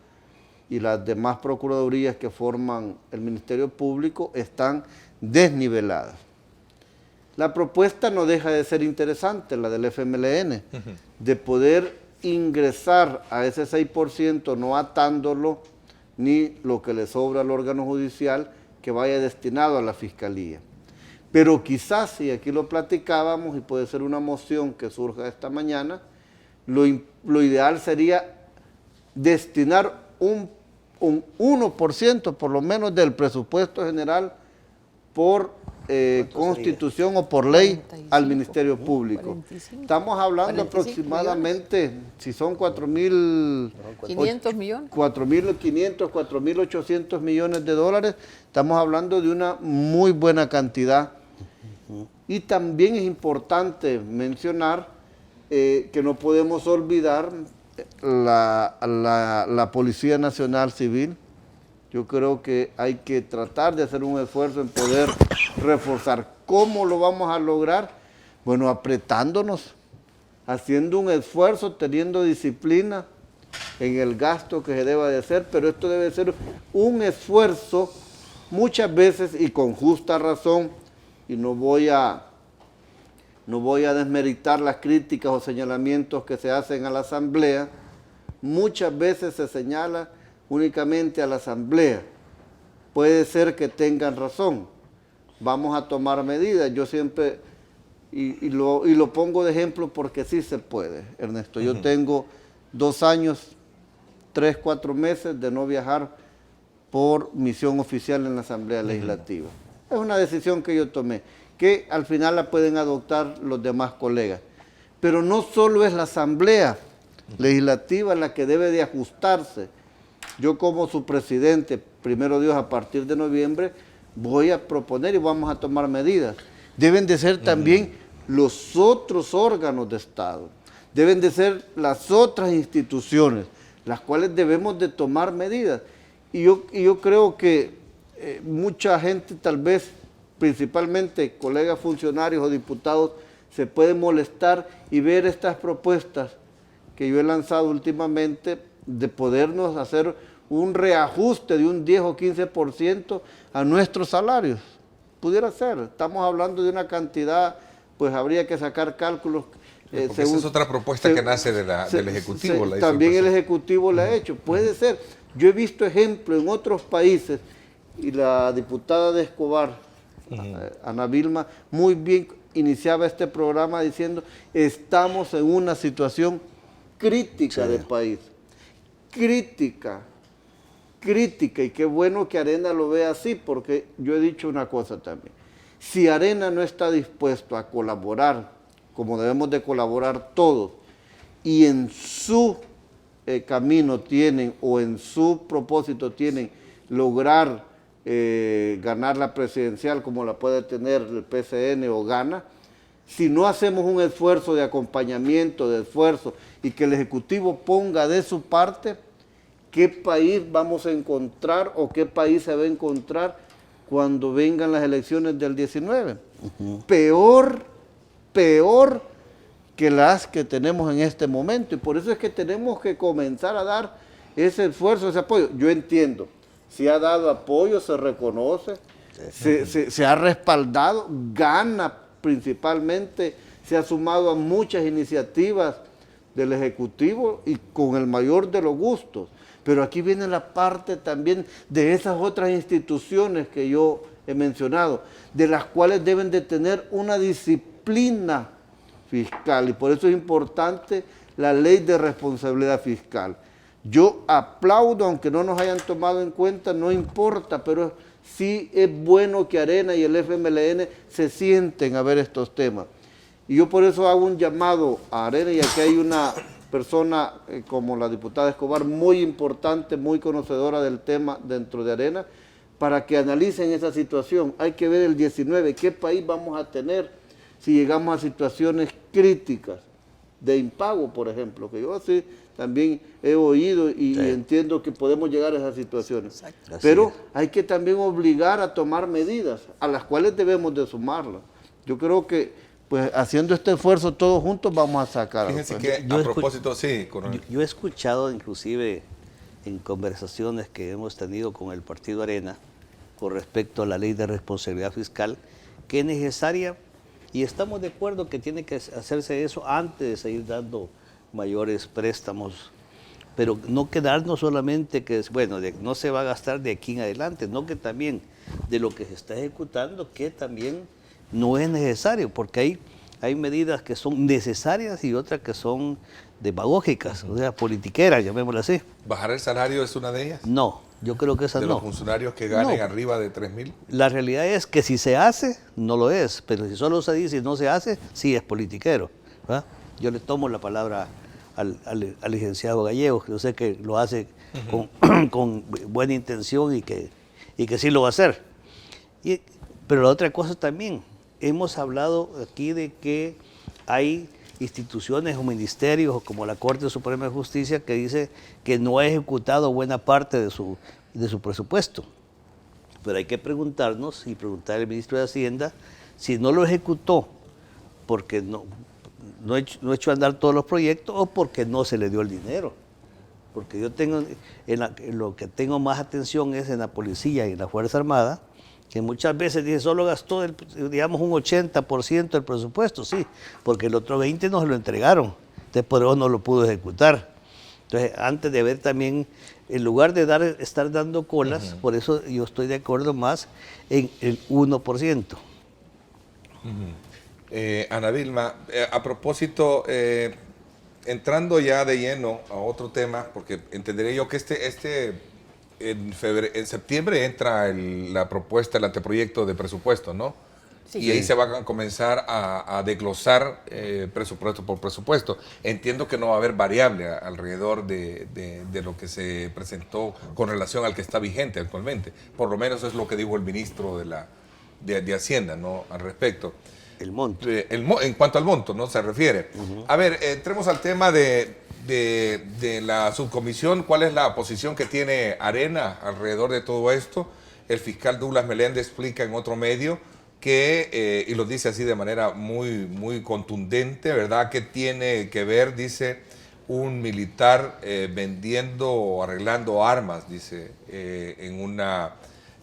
y las demás procuradurías que forman el Ministerio Público están desniveladas. La propuesta no deja de ser interesante, la del FMLN, de poder ingresar a ese 6%, no atándolo ni lo que le sobra al órgano judicial que vaya destinado a la Fiscalía. Pero quizás, y aquí lo platicábamos, y puede ser una moción que surja esta mañana, lo ideal sería destinar un 1% por lo menos del presupuesto general por constitución o por ley al Ministerio Público. Estamos hablando aproximadamente, si son 4.500 millones, 4.500, 4.800 millones de dólares, estamos hablando de una muy buena cantidad. Y también es importante mencionar que no podemos olvidar la Policía Nacional Civil. Yo creo que hay que tratar de hacer un esfuerzo en poder reforzar. ¿Cómo lo vamos a lograr? Bueno, apretándonos, haciendo un esfuerzo, teniendo disciplina en el gasto que se deba de hacer, pero esto debe ser un esfuerzo muchas veces y con justa razón, y no voy a desmeritar las críticas o señalamientos que se hacen a la Asamblea. Muchas veces se señala únicamente a la Asamblea. Puede ser que tengan razón. Vamos a tomar medidas. Yo siempre, y lo pongo de ejemplo porque sí se puede, Ernesto. Yo tengo 2 años 3, 4 meses de no viajar por misión oficial en la Asamblea Legislativa. Es una decisión que yo tomé, que al final la pueden adoptar los demás colegas. Pero no solo es la Asamblea Legislativa la que debe de ajustarse. Yo como su presidente, primero Dios, a partir de noviembre, voy a proponer y vamos a tomar medidas. Deben de ser también los otros órganos de Estado, deben de ser las otras instituciones, las cuales debemos de tomar medidas. Y yo creo que mucha gente, tal vez, principalmente colegas funcionarios o diputados, se pueden molestar y ver estas propuestas que yo he lanzado últimamente de podernos hacer un reajuste de un 10 o 15% a nuestros salarios. Pudiera ser, estamos hablando de una cantidad, pues habría que sacar cálculos. Porque esa es otra propuesta que nace del Ejecutivo. También el Ejecutivo la ha hecho, puede ser. Yo he visto ejemplos en otros países, y la diputada de Escobar, Ana Vilma, muy bien iniciaba este programa diciendo, estamos en una situación crítica del país. Crítica, y qué bueno que Arena lo vea así, porque yo he dicho una cosa también. Si Arena no está dispuesto a colaborar, como debemos de colaborar todos, y en su camino tienen, o en su propósito tienen, lograr ganar la presidencial como la puede tener el PCN o gana, si no hacemos un esfuerzo de acompañamiento, de esfuerzo, y que el Ejecutivo ponga de su parte, ¿qué país vamos a encontrar o qué país se va a encontrar cuando vengan las elecciones del 19? Peor que las que tenemos en este momento. Y por eso es que tenemos que comenzar a dar ese esfuerzo, ese apoyo. Yo entiendo, se ha dado apoyo, se reconoce, se ha respaldado, gana principalmente, se ha sumado a muchas iniciativas del Ejecutivo y con el mayor de los gustos. Pero aquí viene la parte también de esas otras instituciones que yo he mencionado, de las cuales deben de tener una disciplina fiscal, y por eso es importante la ley de responsabilidad fiscal. Yo aplaudo, aunque no nos hayan tomado en cuenta, no importa, pero sí es bueno que Arena y el FMLN se sienten a ver estos temas. Y yo por eso hago un llamado a Arena, y aquí hay una persona como la diputada Escobar, muy importante, muy conocedora del tema dentro de Arena, para que analicen esa situación. Hay que ver el 19, qué país vamos a tener si llegamos a situaciones críticas de impago, por ejemplo, que yo así también he oído y entiendo que podemos llegar a esas situaciones. Exacto. Pero hay que también obligar a tomar medidas, a las cuales debemos de sumarlas. Yo creo que pues haciendo este esfuerzo todos juntos vamos a sacar. Fíjense que a propósito, sí, coronel. Yo he escuchado inclusive en conversaciones que hemos tenido con el Partido Arena con respecto a la ley de responsabilidad fiscal, que es necesaria, y estamos de acuerdo que tiene que hacerse eso antes de seguir dando mayores préstamos, pero no quedarnos solamente que, bueno, no se va a gastar de aquí en adelante, no, que también de lo que se está ejecutando, que también no es necesario, porque hay medidas que son necesarias y otras que son demagógicas, o sea, politiqueras, llamémoslo así. ¿Bajar el salario es una de ellas? No, yo creo que esa no. ¿De los funcionarios que ganen arriba de 3.000? La realidad es que si se hace, no lo es, pero si solo se dice y no se hace, sí es politiquero, ¿verdad? Yo le tomo la palabra al licenciado Gallegos, que yo sé que lo hace con buena intención y que sí lo va a hacer. Pero la otra cosa también, hemos hablado aquí de que hay instituciones o ministerios como la Corte Suprema de Justicia que dice que no ha ejecutado buena parte de su presupuesto. Pero hay que preguntarnos y preguntar al ministro de Hacienda si no lo ejecutó porque no echó a andar todos los proyectos o porque no se le dio el dinero. Porque yo tengo, en lo que tengo más atención es en la policía y en la Fuerza Armada, que muchas veces dice, solo gastó, digamos, un 80% del presupuesto, sí, porque el otro 20% nos lo entregaron, entonces por eso no lo pudo ejecutar. Entonces, antes de ver también, en lugar de estar dando colas, por eso yo estoy de acuerdo más en el 1%. Ana Vilma, a propósito, entrando ya de lleno a otro tema, porque entenderé yo que en septiembre entra la propuesta, el anteproyecto de presupuesto, ¿no? Sí. Y ahí se van a comenzar a desglosar presupuesto por presupuesto. Entiendo que no va a haber variable alrededor de lo que se presentó con relación al que está vigente actualmente. Por lo menos es lo que dijo el ministro de Hacienda, ¿no? Al respecto. El monto. En cuanto al monto, ¿no? Se refiere. A ver, entremos al tema de la subcomisión. ¿Cuál es la posición que tiene Arena alrededor de todo esto? El fiscal Douglas Meléndez explica en otro medio que, y lo dice así de manera muy, muy contundente, ¿verdad? Que tiene que ver, dice, un militar vendiendo o arreglando armas, dice, en una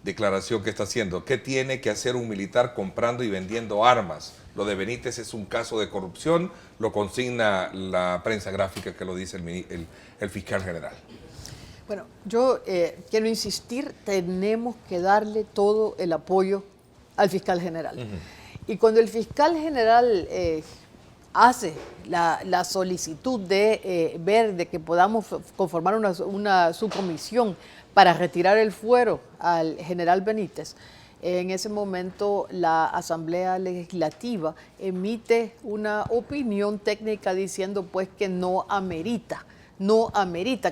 declaración que está haciendo. ¿Qué tiene que hacer un militar comprando y vendiendo armas? Lo de Benítez es un caso de corrupción, lo consigna la prensa gráfica que lo dice el fiscal general. Bueno, yo quiero insistir, tenemos que darle todo el apoyo al fiscal general. Y cuando el fiscal general hace la solicitud de ver de que podamos conformar una subcomisión para retirar el fuero al general Benítez, en ese momento la Asamblea Legislativa emite una opinión técnica diciendo pues que no amerita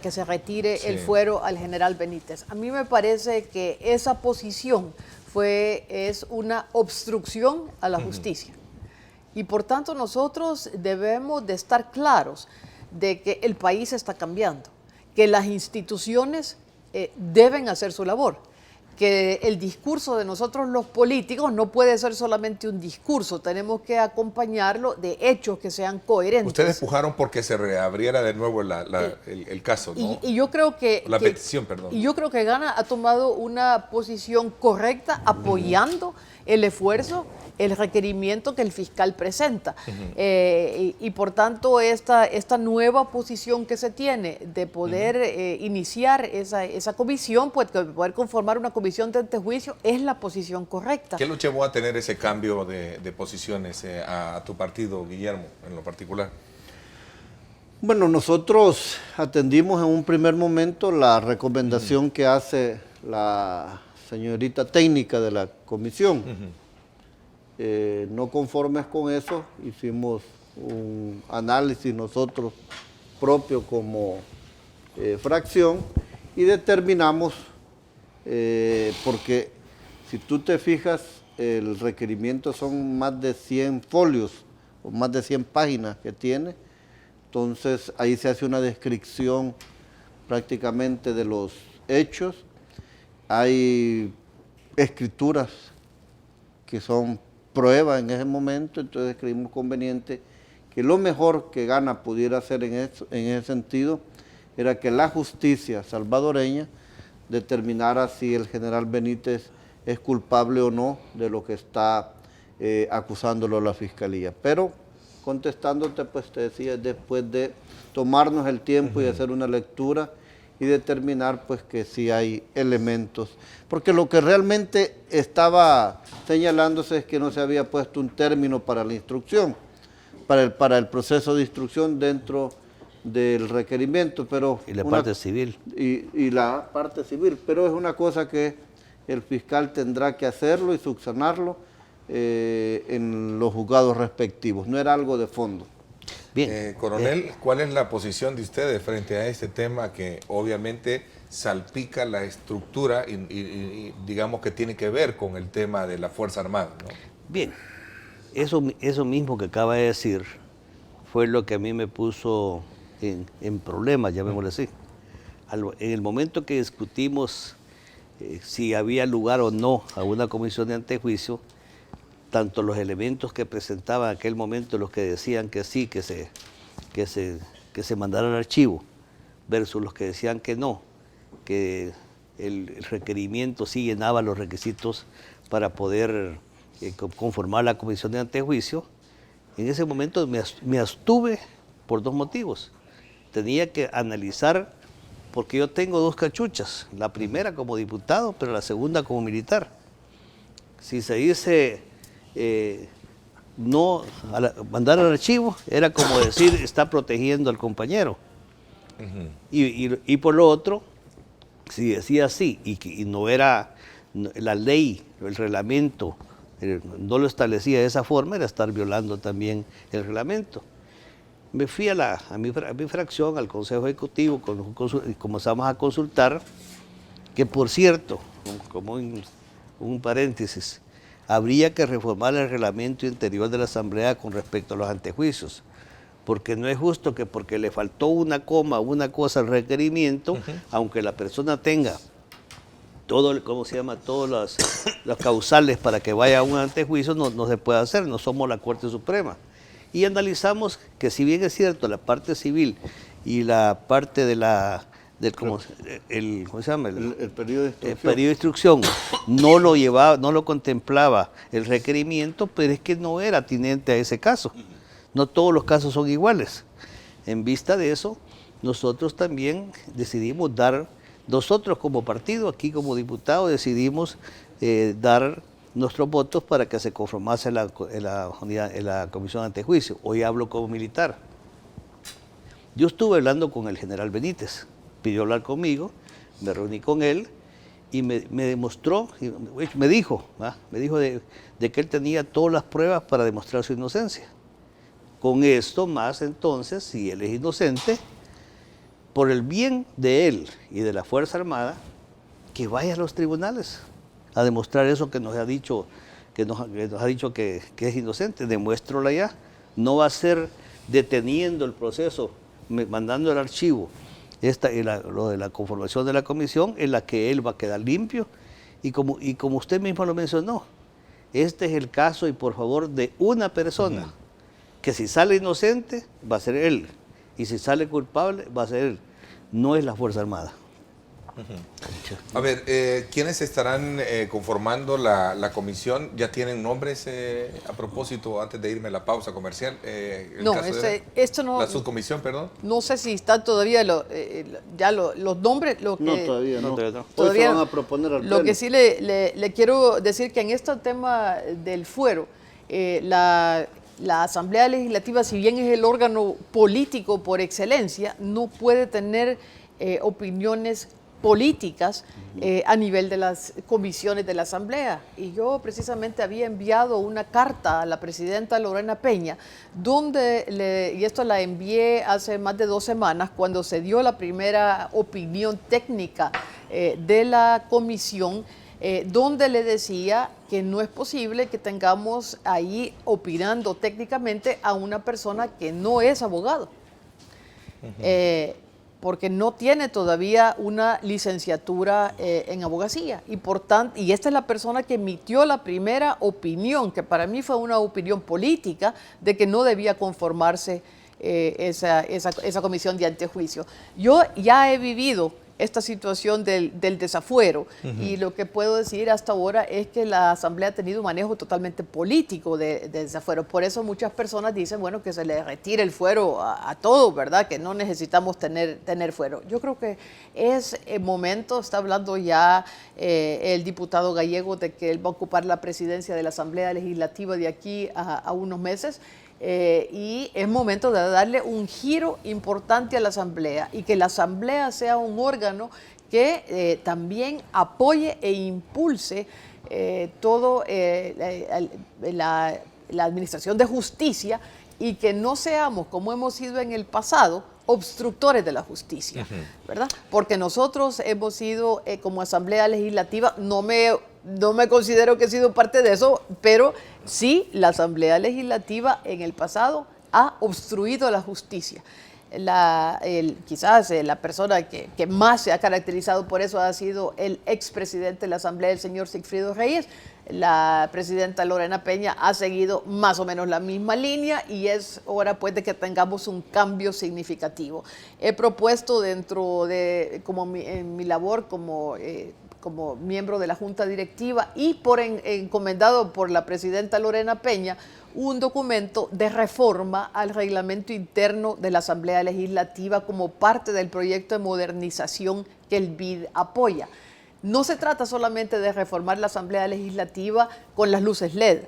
que se retire el fuero al general Benítez. A mí me parece que esa posición es una obstrucción a la justicia. Y por tanto nosotros debemos de estar claros de que el país está cambiando, que las instituciones deben hacer su labor, que el discurso de nosotros los políticos no puede ser solamente un discurso, tenemos que acompañarlo de hechos que sean coherentes. Ustedes pujaron porque se reabriera de nuevo el caso, ¿no? Y yo creo que... La petición, perdón. Y yo creo que Gana ha tomado una posición correcta apoyando el esfuerzo, el requerimiento que el fiscal presenta. Y por tanto esta nueva posición que se tiene de poder iniciar esa comisión, pues de poder conformar una comisión de antejuicio, es la posición correcta. ¿Qué lo llevó a tener ese cambio de posiciones a tu partido, Guillermo, en lo particular? Bueno, nosotros atendimos en un primer momento la recomendación que hace la señorita técnica de la comisión. No conformes con eso, hicimos un análisis nosotros propio como fracción y determinamos, porque si tú te fijas, el requerimiento son más de 100 folios o más de 100 páginas que tiene, entonces ahí se hace una descripción prácticamente de los hechos, hay escrituras que son prueba en ese momento, entonces creímos conveniente que lo mejor que Gana pudiera hacer en ese sentido era que la justicia salvadoreña determinara si el general Benítez es culpable o no de lo que está acusándolo la fiscalía. Pero contestándote, pues te decía, después de tomarnos el tiempo y hacer una lectura y determinar pues que sí hay elementos, porque lo que realmente estaba señalándose es que no se había puesto un término para la instrucción, para el proceso de instrucción dentro del requerimiento, pero... Y la parte civil. Y la parte civil, pero es una cosa que el fiscal tendrá que hacerlo y subsanarlo en los juzgados respectivos, no era algo de fondo. Bien. Coronel, ¿cuál es la posición de ustedes frente a este tema que obviamente salpica la estructura y digamos que tiene que ver con el tema de la Fuerza Armada, ¿no? Bien, eso mismo que acaba de decir fue lo que a mí me puso en problemas, llamémosle así. En el momento que discutimos si había lugar o no a una comisión de antejuicio, tanto los elementos que presentaban en aquel momento, los que decían que sí, que se mandara al archivo, versus los que decían que no, que el requerimiento sí llenaba los requisitos para poder conformar la comisión de antejuicio, en ese momento me abstuve por dos motivos. Tenía que analizar, porque yo tengo dos cachuchas, la primera como diputado, pero la segunda como militar. Si se dice no mandar al archivo era como decir está protegiendo al compañero. Y por lo otro, si decía así y no era la ley, el reglamento, no lo establecía de esa forma, era estar violando también el reglamento. Me fui a mi fracción, al Consejo Ejecutivo, y comenzamos a consultar, que por cierto, como un paréntesis, habría que reformar el reglamento interior de la Asamblea con respecto a los antejuicios, porque no es justo que porque le faltó una coma, una cosa al requerimiento, aunque la persona tenga todos los causales para que vaya a un antejuicio, no se puede hacer, no somos la Corte Suprema. Y analizamos que si bien es cierto la parte civil y la parte de ¿cómo se llama? El periodo de instrucción. El periodo de instrucción no lo contemplaba el requerimiento, pero es que no era atinente a ese caso. No todos los casos son iguales. En vista de eso, nosotros también decidimos nosotros como partido, aquí como diputados, decidimos dar nuestros votos para que se conformase la comisión de antejuicio. Hoy hablo como militar. Yo estuve hablando con el general Benítez, pidió hablar conmigo, me reuní con él y me demostró, me dijo de que él tenía todas las pruebas para demostrar su inocencia. Con esto más entonces, si él es inocente, por el bien de él y de la Fuerza Armada, que vaya a los tribunales a demostrar eso que nos ha dicho que es inocente. Demuéstralo ya. No va a ser deteniendo el proceso, mandando el archivo, lo de la conformación de la comisión, en la que él va a quedar limpio. Y como usted mismo lo mencionó, este es el caso, y por favor, de una persona, que si sale inocente, va a ser él. Y si sale culpable, va a ser él. No es la Fuerza Armada. A ver, ¿quiénes estarán conformando la comisión? ¿Ya tienen nombres a propósito, antes de irme a la pausa comercial? Esto no... La subcomisión, perdón. No sé si están todavía los nombres. No, todavía no. Todavía se van a proponer al Lo pleno. que sí le quiero decir que en este tema del fuero, la Asamblea Legislativa, si bien es el órgano político por excelencia, no puede tener opiniones políticas a nivel de las comisiones de la Asamblea. Y yo precisamente había enviado una carta a la presidenta Lorena Peña, y esto la envié hace más de 2 semanas, cuando se dio la primera opinión técnica de la comisión, donde le decía que no es posible que tengamos ahí opinando técnicamente a una persona que no es abogado. Porque no tiene todavía una licenciatura en abogacía. Y esta es la persona que emitió la primera opinión, que para mí fue una opinión política, de que no debía conformarse esa comisión de antejuicio. Yo ya he vivido esta situación del desafuero, y lo que puedo decir hasta ahora es que la Asamblea ha tenido un manejo totalmente político de desafuero. Por eso muchas personas dicen, bueno, que se le retire el fuero a todos, ¿verdad? Que no necesitamos tener fuero. Yo creo que es el momento, está hablando ya el diputado Gallego de que él va a ocupar la presidencia de la Asamblea Legislativa de aquí a unos meses. Y es momento de darle un giro importante a la Asamblea, y que la Asamblea sea un órgano que también apoye e impulse todo la administración de justicia, y que no seamos, como hemos sido en el pasado, obstructores de la justicia, ¿verdad? Porque nosotros hemos sido, como Asamblea Legislativa, no me considero que he sido parte de eso, pero sí la Asamblea Legislativa en el pasado ha obstruido la justicia. Quizás la persona que más se ha caracterizado por eso ha sido el expresidente de la Asamblea, el señor Sigfrido Reyes. La presidenta Lorena Peña ha seguido más o menos la misma línea, y es hora pues de que tengamos un cambio significativo. He propuesto en mi labor como miembro de la Junta Directiva y encomendado por la presidenta Lorena Peña, un documento de reforma al reglamento interno de la Asamblea Legislativa como parte del proyecto de modernización que el BID apoya. no se trata solamente de reformar la Asamblea Legislativa con las luces LED.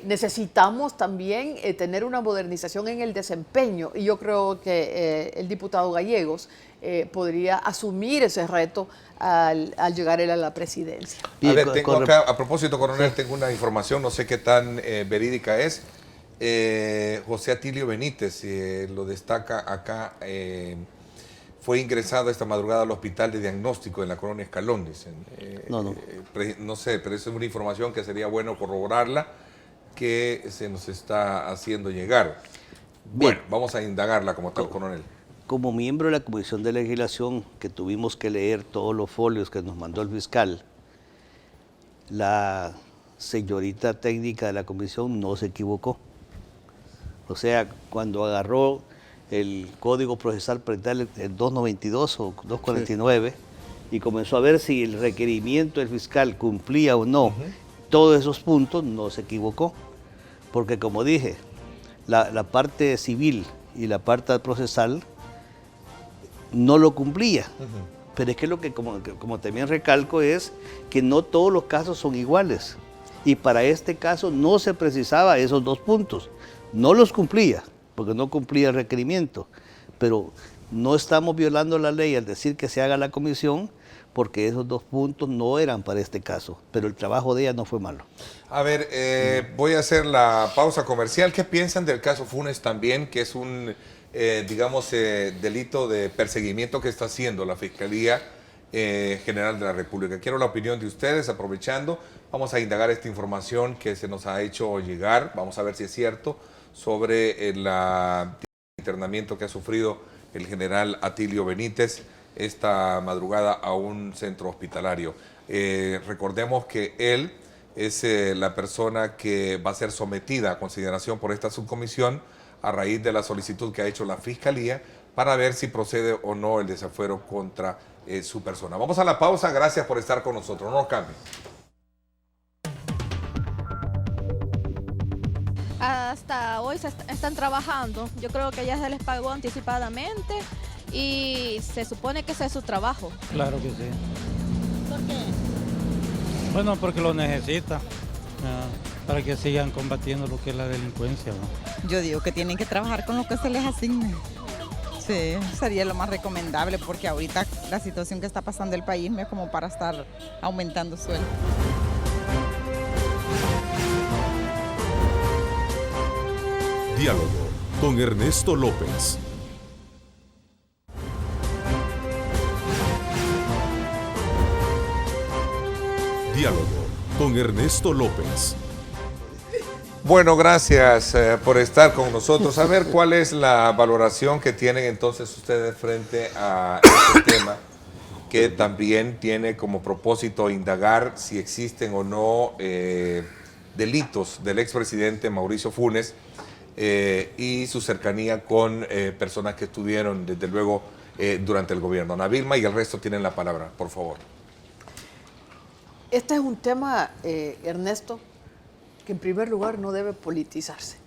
Necesitamos también tener una modernización en el desempeño, y yo creo que el diputado Gallegos podría asumir ese reto al llegar él a la presidencia. A ver, tengo acá, a propósito, coronel, tengo una información, no sé qué tan verídica es. José Atilio Benítez, lo destaca acá, fue ingresado esta madrugada al hospital de diagnóstico en la colonia Escalón, dicen. No sé, pero esa es una información que sería bueno corroborarla, que se nos está haciendo llegar. Bueno, vamos a indagarla como tal, coronel. Como miembro de la Comisión de Legislación, que tuvimos que leer todos los folios que nos mandó el fiscal, la señorita técnica de la comisión no se equivocó. O sea, cuando agarró el Código Procesal Penal, el 292 o 249, y comenzó a ver si el requerimiento del fiscal cumplía o no todos esos puntos, no se equivocó. Porque como dije, la parte civil y la parte procesal no lo cumplía. Pero es que lo que, como también recalco, es que no todos los casos son iguales. Y para este caso no se precisaba esos 2 puntos. No los cumplía, porque no cumplía el requerimiento. Pero no estamos violando la ley al decir que se haga la comisión, porque esos 2 puntos no eran para este caso. Pero el trabajo de ella no fue malo. A ver, voy a hacer la pausa comercial. ¿Qué piensan del caso Funes también, que es un, digamos, delito de perseguimiento que está haciendo la Fiscalía General de la República? Quiero la opinión de ustedes, aprovechando. Vamos a indagar esta información que se nos ha hecho llegar. Vamos a ver si es cierto sobre el internamiento que ha sufrido el general Atilio Benítez esta madrugada a un centro hospitalario. Recordemos que él es la persona que va a ser sometida a consideración por esta subcomisión a raíz de la solicitud que ha hecho la Fiscalía para ver si procede o no el desafuero contra su persona. Vamos a la pausa, gracias por estar con nosotros, no nos cambien. Hasta hoy están trabajando, yo creo que ya se les pagó anticipadamente y se supone que ese es su trabajo. Claro que sí. ¿Por qué? Bueno, porque lo necesita, para que sigan combatiendo lo que es la delincuencia, ¿no? Yo digo que tienen que trabajar con lo que se les asigne. Sí, sería lo más recomendable, porque ahorita la situación que está pasando el país no es como para estar aumentando sueldo. Diálogo con Ernesto López. Diálogo con Ernesto López. Bueno, gracias por estar con nosotros. A ver, ¿cuál es la valoración que tienen entonces ustedes frente a este tema, que también tiene como propósito indagar si existen o no delitos del expresidente Mauricio Funes y su cercanía con personas que estuvieron, desde luego, durante el gobierno? Ana Vilma y el resto tienen la palabra, por favor. Este es un tema, Ernesto, que en primer lugar no debe politizarse.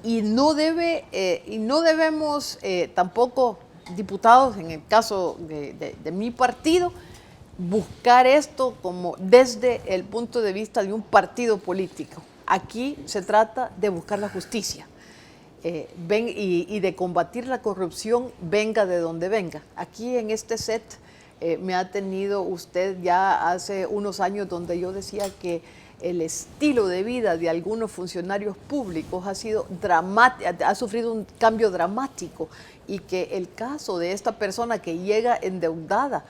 Y no debemos tampoco, diputados, en el caso de mi partido, buscar esto como desde el punto de vista de un partido político. Aquí se trata de buscar la justicia y de combatir la corrupción, venga de donde venga. Aquí en este set me ha tenido usted ya hace unos años donde yo decía que el estilo de vida de algunos funcionarios públicos ha sido ha sufrido un cambio dramático, y que el caso de esta persona que llega endeudada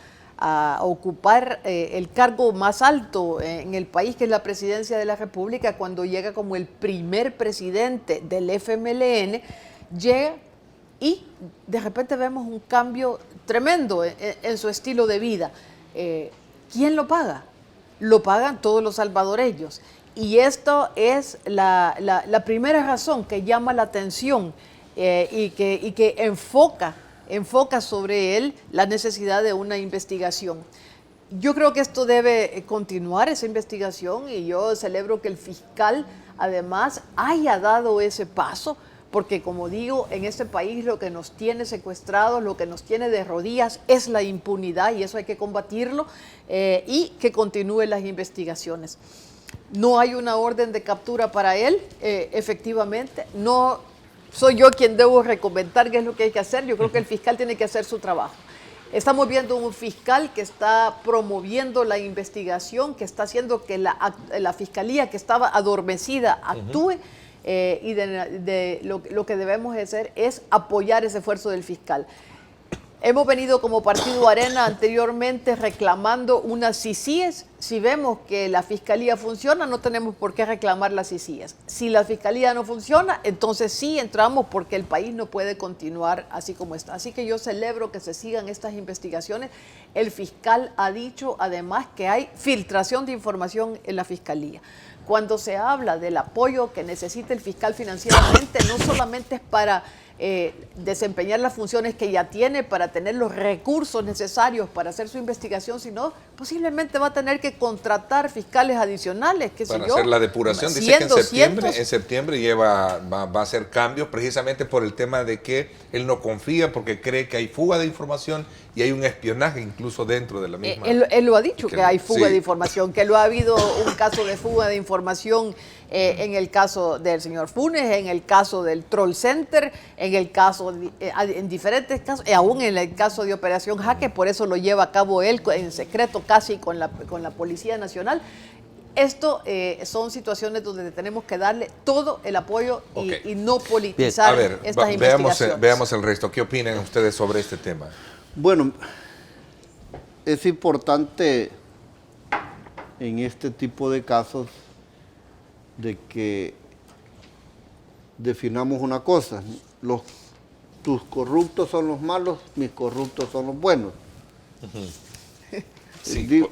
a ocupar el cargo más alto en el país, que es la presidencia de la República, cuando llega como el primer presidente del FMLN, llega y de repente vemos un cambio tremendo en su estilo de vida. ¿Quién lo paga? Lo pagan todos los salvadoreños. Y esto es la primera razón que llama la atención y que enfoca sobre él la necesidad de una investigación. Yo creo que esto debe continuar, esa investigación, y yo celebro que el fiscal además haya dado ese paso, porque como digo, en este país lo que nos tiene secuestrados, lo que nos tiene de rodillas es la impunidad y eso hay que combatirlo y que continúen las investigaciones. No hay una orden de captura para él, efectivamente, no soy yo quien debo recomendar qué es lo que hay que hacer, yo creo que el fiscal tiene que hacer su trabajo. Estamos viendo un fiscal que está promoviendo la investigación, que está haciendo que la fiscalía que estaba adormecida actúe. Y lo que debemos hacer es apoyar ese esfuerzo del fiscal. Hemos venido como Partido Arena anteriormente reclamando unas CICIES. Si vemos que la fiscalía funciona, no tenemos por qué reclamar las CICIES. Si la fiscalía no funciona, entonces sí entramos porque el país no puede continuar así como está. Así que yo celebro que se sigan estas investigaciones. El fiscal ha dicho además que hay filtración de información en la fiscalía. Cuando se habla del apoyo que necesita el fiscal financieramente, no solamente es para desempeñar las funciones que ya tiene, para tener los recursos necesarios para hacer su investigación, sino posiblemente va a tener que contratar fiscales adicionales, para hacer la depuración. Dice que en septiembre va a hacer cambios precisamente por el tema de que él no confía porque cree que hay fuga de información y hay un espionaje incluso dentro de la misma. Él lo ha dicho, que hay fuga de información, que lo ha habido un caso de fuga de información en el caso del señor Funes, en el caso del Troll Center, en diferentes casos, aún en el caso de Operación Jaque, por eso lo lleva a cabo él en secreto casi con la Policía Nacional. Esto son situaciones donde tenemos que darle todo el apoyo y no politizar estas investigaciones. Veamos el resto. ¿Qué opinan ustedes sobre este tema? Bueno, es importante en este tipo de casos de que definamos una cosa. Tus corruptos son los malos, mis corruptos son los buenos. Sí,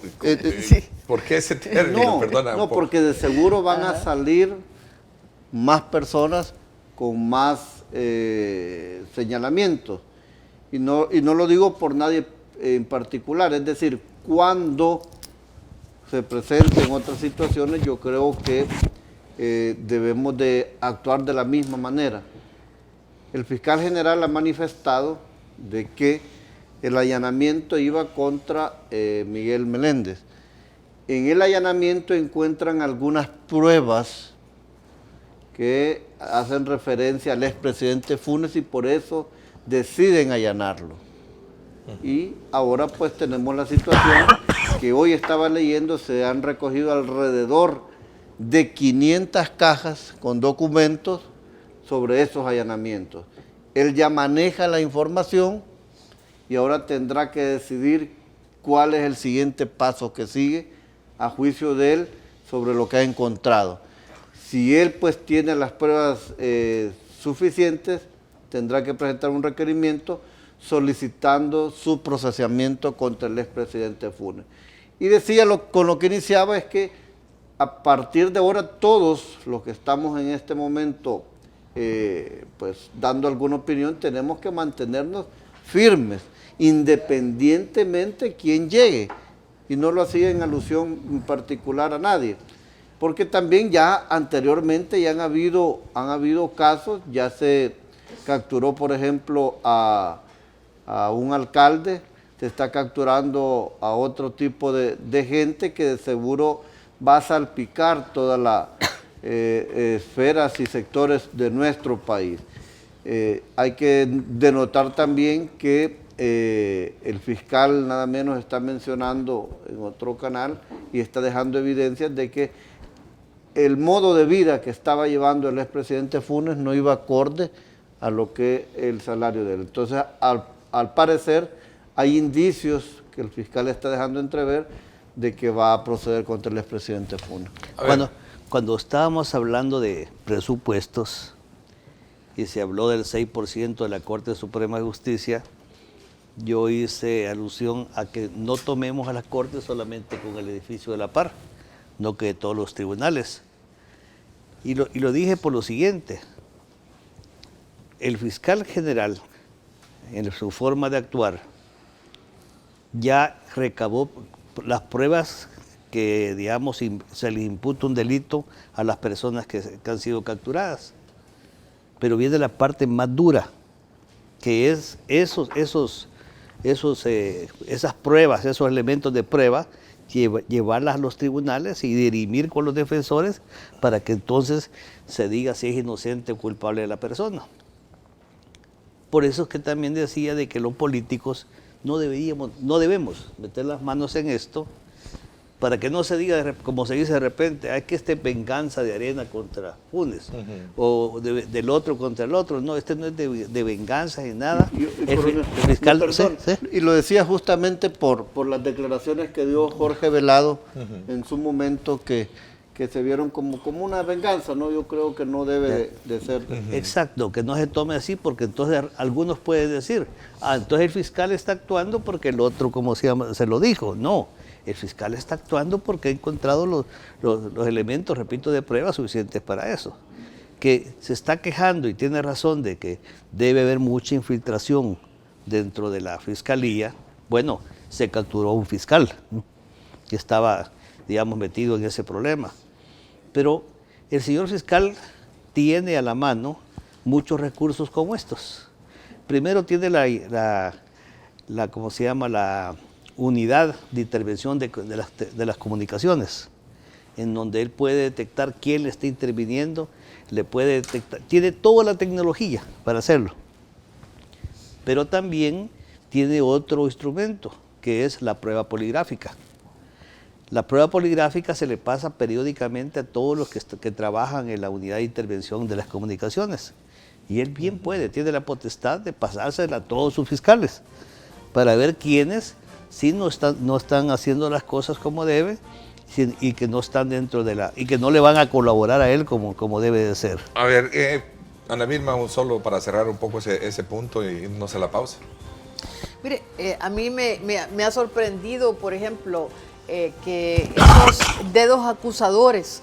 ¿por qué ese término? Perdona, no, porque de seguro van a salir más personas con más señalamientos. Y no lo digo por nadie en particular, es decir, cuando se presenten otras situaciones, yo creo que debemos de actuar de la misma manera. El fiscal general ha manifestado de que el allanamiento iba contra Miguel Meléndez. En el allanamiento encuentran algunas pruebas que hacen referencia al expresidente Funes y por eso deciden allanarlo. Y ahora pues tenemos la situación que hoy estaba leyendo, se han recogido alrededor de 500 cajas con documentos sobre esos allanamientos. Él ya maneja la información y ahora tendrá que decidir cuál es el siguiente paso que sigue a juicio de él sobre lo que ha encontrado. Si él pues tiene las pruebas suficientes, tendrá que presentar un requerimiento solicitando su procesamiento contra el expresidente Funes. Y decía, con lo que iniciaba, es que a partir de ahora todos los que estamos en este momento pues dando alguna opinión, tenemos que mantenernos firmes, independientemente quién llegue. Y no lo hacía en alusión en particular a nadie. Porque también ya anteriormente ya han habido casos, ya se capturó, por ejemplo, a un alcalde, se está capturando a otro tipo de gente que de seguro va a salpicar todas las esferas y sectores de nuestro país. Hay que denotar también que el fiscal nada menos está mencionando en otro canal y está dejando evidencias de que el modo de vida que estaba llevando el expresidente Funes no iba acorde a lo que el salario de él. Entonces, al parecer, hay indicios que el fiscal está dejando entrever de que va a proceder contra el expresidente Funes. Cuando estábamos hablando de presupuestos y se habló del 6% de la Corte Suprema de Justicia, yo hice alusión a que no tomemos a la Corte solamente con el edificio de la Par, no que de todos los tribunales. Y lo dije por lo siguiente: el fiscal general, en su forma de actuar, ya recabó las pruebas que, digamos, se les imputa un delito a las personas que han sido capturadas. Pero viene la parte más dura, que es esas pruebas, esos elementos de prueba, llevarlas a los tribunales y dirimir con los defensores para que entonces se diga si es inocente o culpable de la persona. Por eso es que también decía de que los políticos no debemos meter las manos en esto, para que no se diga, como se dice de repente, hay que venganza de Arena contra Funes, o del otro contra el otro. No, no es de venganza ni nada. El fiscal, y lo decía justamente por las declaraciones que dio Jorge Velado en su momento, que se vieron como una venganza, ¿no? Yo creo que no debe de ser. Exacto, que no se tome así, porque entonces algunos pueden decir, entonces el fiscal está actuando porque el otro, como se lo dijo. No, el fiscal está actuando porque ha encontrado los elementos, repito, de prueba suficientes para eso. Que se está quejando y tiene razón de que debe haber mucha infiltración dentro de la fiscalía. Bueno, se capturó un fiscal, ¿no?, que estaba, digamos, metido en ese problema. Pero el señor fiscal tiene a la mano muchos recursos como estos. Primero tiene la unidad de intervención de las comunicaciones, en donde él puede detectar quién le está interviniendo, tiene toda la tecnología para hacerlo. Pero también tiene otro instrumento, que es la prueba poligráfica. La prueba poligráfica se le pasa periódicamente a todos los que trabajan en la unidad de intervención de las comunicaciones. Y él bien tiene la potestad de pasársela a todos sus fiscales, para ver quiénes sí no están haciendo las cosas como debe, y que no están dentro y que no le van a colaborar a él como debe de ser. A ver, Ana Vilma, solo para cerrar un poco ese punto y irnos a la pausa. Mire, a mí me ha sorprendido, por ejemplo, que esos dedos acusadores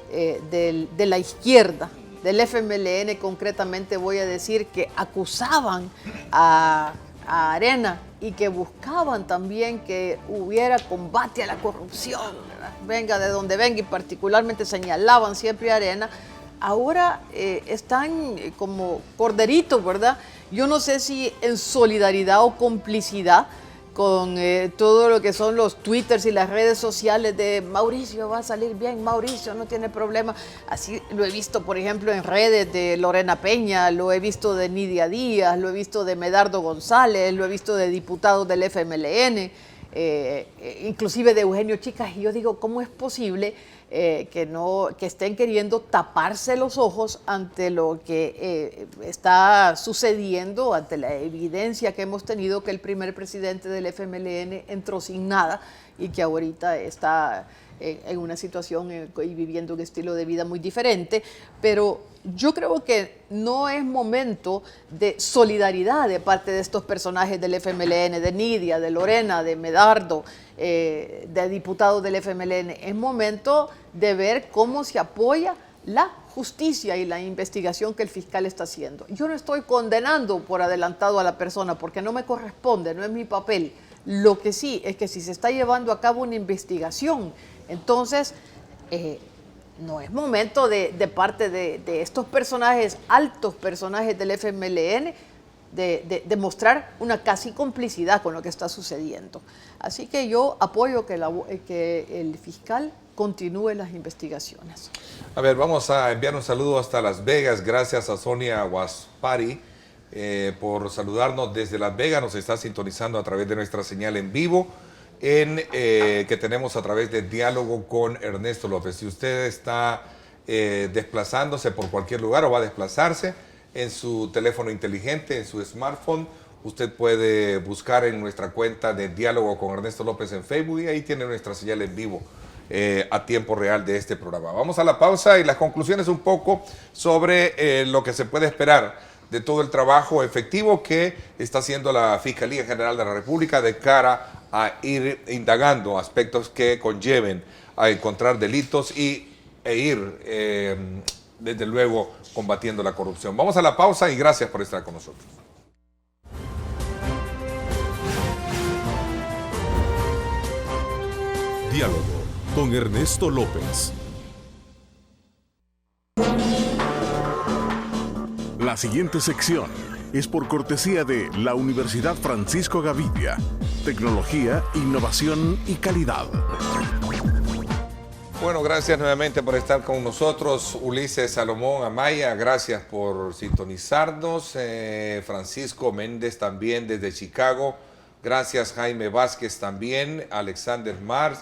de la izquierda, del FMLN concretamente, voy a decir, que acusaban a Arena y que buscaban también que hubiera combate a la corrupción, ¿verdad?, venga de donde venga, y particularmente señalaban siempre a Arena, ahora están como corderitos, ¿verdad? Yo no sé si en solidaridad o complicidad con todo lo que son los twitters y las redes sociales de Mauricio va a salir bien, Mauricio no tiene problema. Así lo he visto, por ejemplo, en redes de Lorena Peña, lo he visto de Nidia Díaz, lo he visto de Medardo González, lo he visto de diputados del FMLN, inclusive de Eugenio Chicas. Y yo digo, ¿cómo es posible que estén queriendo taparse los ojos ante lo que está sucediendo, ante la evidencia que hemos tenido que el primer presidente del FMLN entró sin nada y que ahorita está en una situación y viviendo un estilo de vida muy diferente? Pero yo creo que no es momento de solidaridad de parte de estos personajes del FMLN, de Nidia, de Lorena, de Medardo, de diputados del FMLN. Es momento de ver cómo se apoya la justicia y la investigación que el fiscal está haciendo. Yo no estoy condenando por adelantado a la persona porque no me corresponde, no es mi papel. Lo que sí es que si se está llevando a cabo una investigación, entonces no es momento de parte de estos personajes, altos personajes del FMLN, de mostrar una casi complicidad con lo que está sucediendo. Así que yo apoyo que el fiscal continúe las investigaciones. A ver, vamos a enviar un saludo hasta Las Vegas. Gracias a Sonia Waspari por saludarnos desde Las Vegas. Nos está sintonizando a través de nuestra señal en vivo que tenemos a través de Diálogo con Ernesto López. Si usted está desplazándose por cualquier lugar o va a desplazarse en su teléfono inteligente, en su smartphone, usted puede buscar en nuestra cuenta de Diálogo con Ernesto López en Facebook y ahí tiene nuestra señal en vivo a tiempo real de este programa. Vamos a la pausa y las conclusiones un poco sobre lo que se puede esperar de todo el trabajo efectivo que está haciendo la Fiscalía General de la República de cara a ir indagando aspectos que conlleven a encontrar delitos e ir, desde luego, combatiendo la corrupción. Vamos a la pausa y gracias por estar con nosotros. Diálogo con Ernesto López. La siguiente sección es por cortesía de la Universidad Francisco Gavidia. Tecnología, innovación y calidad. Bueno, gracias nuevamente por estar con nosotros. Ulises Salomón Amaya, gracias por sintonizarnos. Francisco Méndez también desde Chicago. Gracias Jaime Vázquez también. Alexander Mars.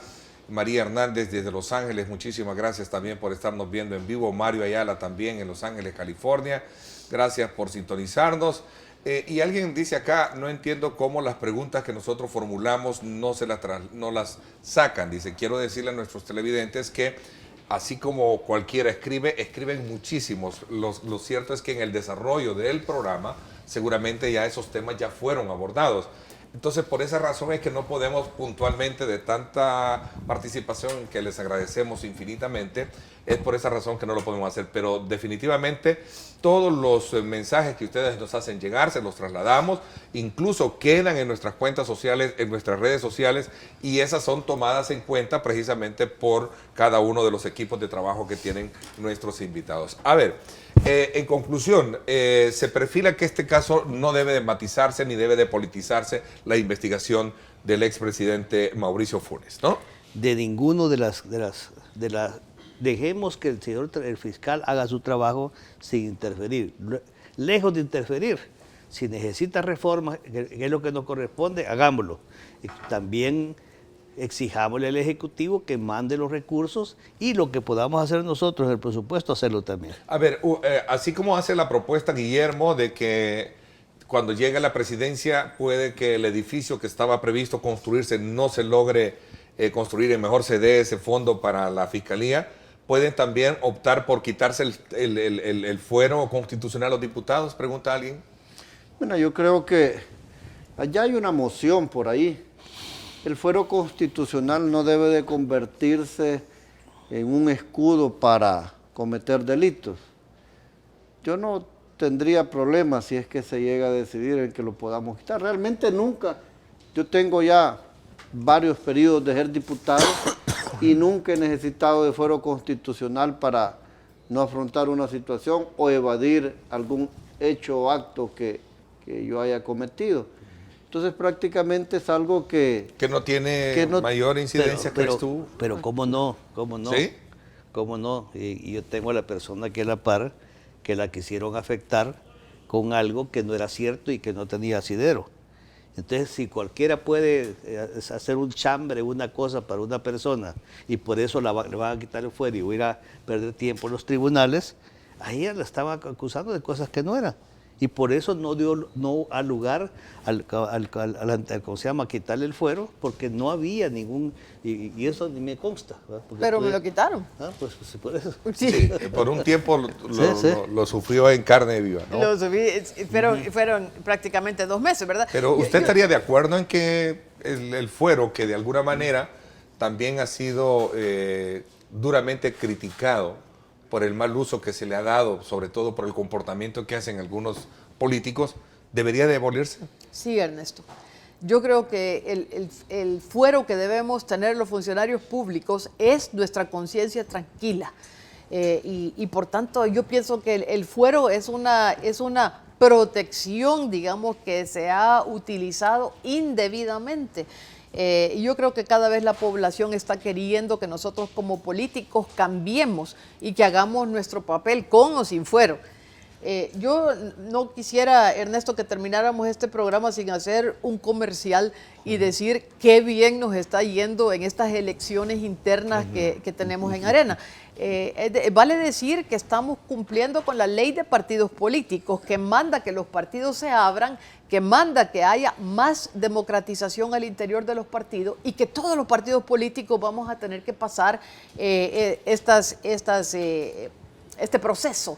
María Hernández desde Los Ángeles, muchísimas gracias también por estarnos viendo en vivo. Mario Ayala también en Los Ángeles, California. Gracias por sintonizarnos. Y alguien dice acá, no entiendo cómo las preguntas que nosotros formulamos no las sacan. Dice, quiero decirle a nuestros televidentes que así como cualquiera escriben muchísimos. Lo cierto es que en el desarrollo del programa seguramente ya esos temas ya fueron abordados. Entonces, por esa razón es que no podemos puntualmente, de tanta participación que les agradecemos infinitamente, es por esa razón que no lo podemos hacer. Pero definitivamente todos los mensajes que ustedes nos hacen llegar, se los trasladamos, incluso quedan en nuestras cuentas sociales, en nuestras redes sociales, y esas son tomadas en cuenta precisamente por cada uno de los equipos de trabajo que tienen nuestros invitados. A ver, en conclusión, se perfila que este caso no debe de matizarse ni debe de politizarse la investigación del expresidente Mauricio Funes, ¿no? De ninguno de las dejemos que el fiscal haga su trabajo sin interferir. Lejos de interferir, si necesita reforma, que es lo que nos corresponde, hagámoslo. Y también exijámosle al Ejecutivo que mande los recursos y lo que podamos hacer nosotros en el presupuesto, hacerlo también. A ver, así como hace la propuesta Guillermo de que cuando llegue a la presidencia puede que el edificio que estaba previsto construirse no se logre construir y mejor se dé ese fondo para la Fiscalía, pueden también optar por quitarse el fuero constitucional a los diputados, pregunta alguien. Bueno, yo creo que allá hay una moción por ahí. El fuero constitucional no debe de convertirse en un escudo para cometer delitos. Yo no tendría problema si es que se llega a decidir en que lo podamos quitar. Realmente nunca, yo tengo ya varios periodos de ser diputado y nunca he necesitado de fuero constitucional para no afrontar una situación o evadir algún hecho o acto que yo haya cometido. Entonces prácticamente es algo que no tiene mayor incidencia, ¿crees tú? Pero cómo no, ¿Sí? Cómo no. Y yo tengo a la persona que es la par, que la quisieron afectar con algo que no era cierto y que no tenía asidero. Entonces, si cualquiera puede hacer un chambre, una cosa para una persona, y por eso le van a quitar el fuero y voy a ir a perder tiempo en los tribunales, a ella la estaban acusando de cosas que no eran. Y por eso no dio lugar ¿cómo se llama?, quitarle el fuero, porque no había ningún, y eso ni me consta. Pero me lo quitaron. Pues por eso. Sí, por un tiempo lo sufrió en carne viva, ¿no? Lo subí, fueron prácticamente 2 meses, ¿verdad? Pero usted estaría de acuerdo en que el fuero, que de alguna manera también ha sido duramente criticado por el mal uso que se le ha dado, sobre todo por el comportamiento que hacen algunos políticos, ¿debería de abolirse? Sí, Ernesto. Yo creo que el fuero que debemos tener los funcionarios públicos es nuestra conciencia tranquila. Y por tanto, yo pienso que el fuero es una protección, digamos, que se ha utilizado indebidamente. Yo creo que cada vez la población está queriendo que nosotros como políticos cambiemos y que hagamos nuestro papel con o sin fuero. Yo no quisiera, Ernesto, que termináramos este programa sin hacer un comercial y decir qué bien nos está yendo en estas elecciones internas que tenemos en Arena. Vale decir que estamos cumpliendo con la ley de partidos políticos, que manda que los partidos se abran, que manda que haya más democratización al interior de los partidos y que todos los partidos políticos vamos a tener que pasar este proceso.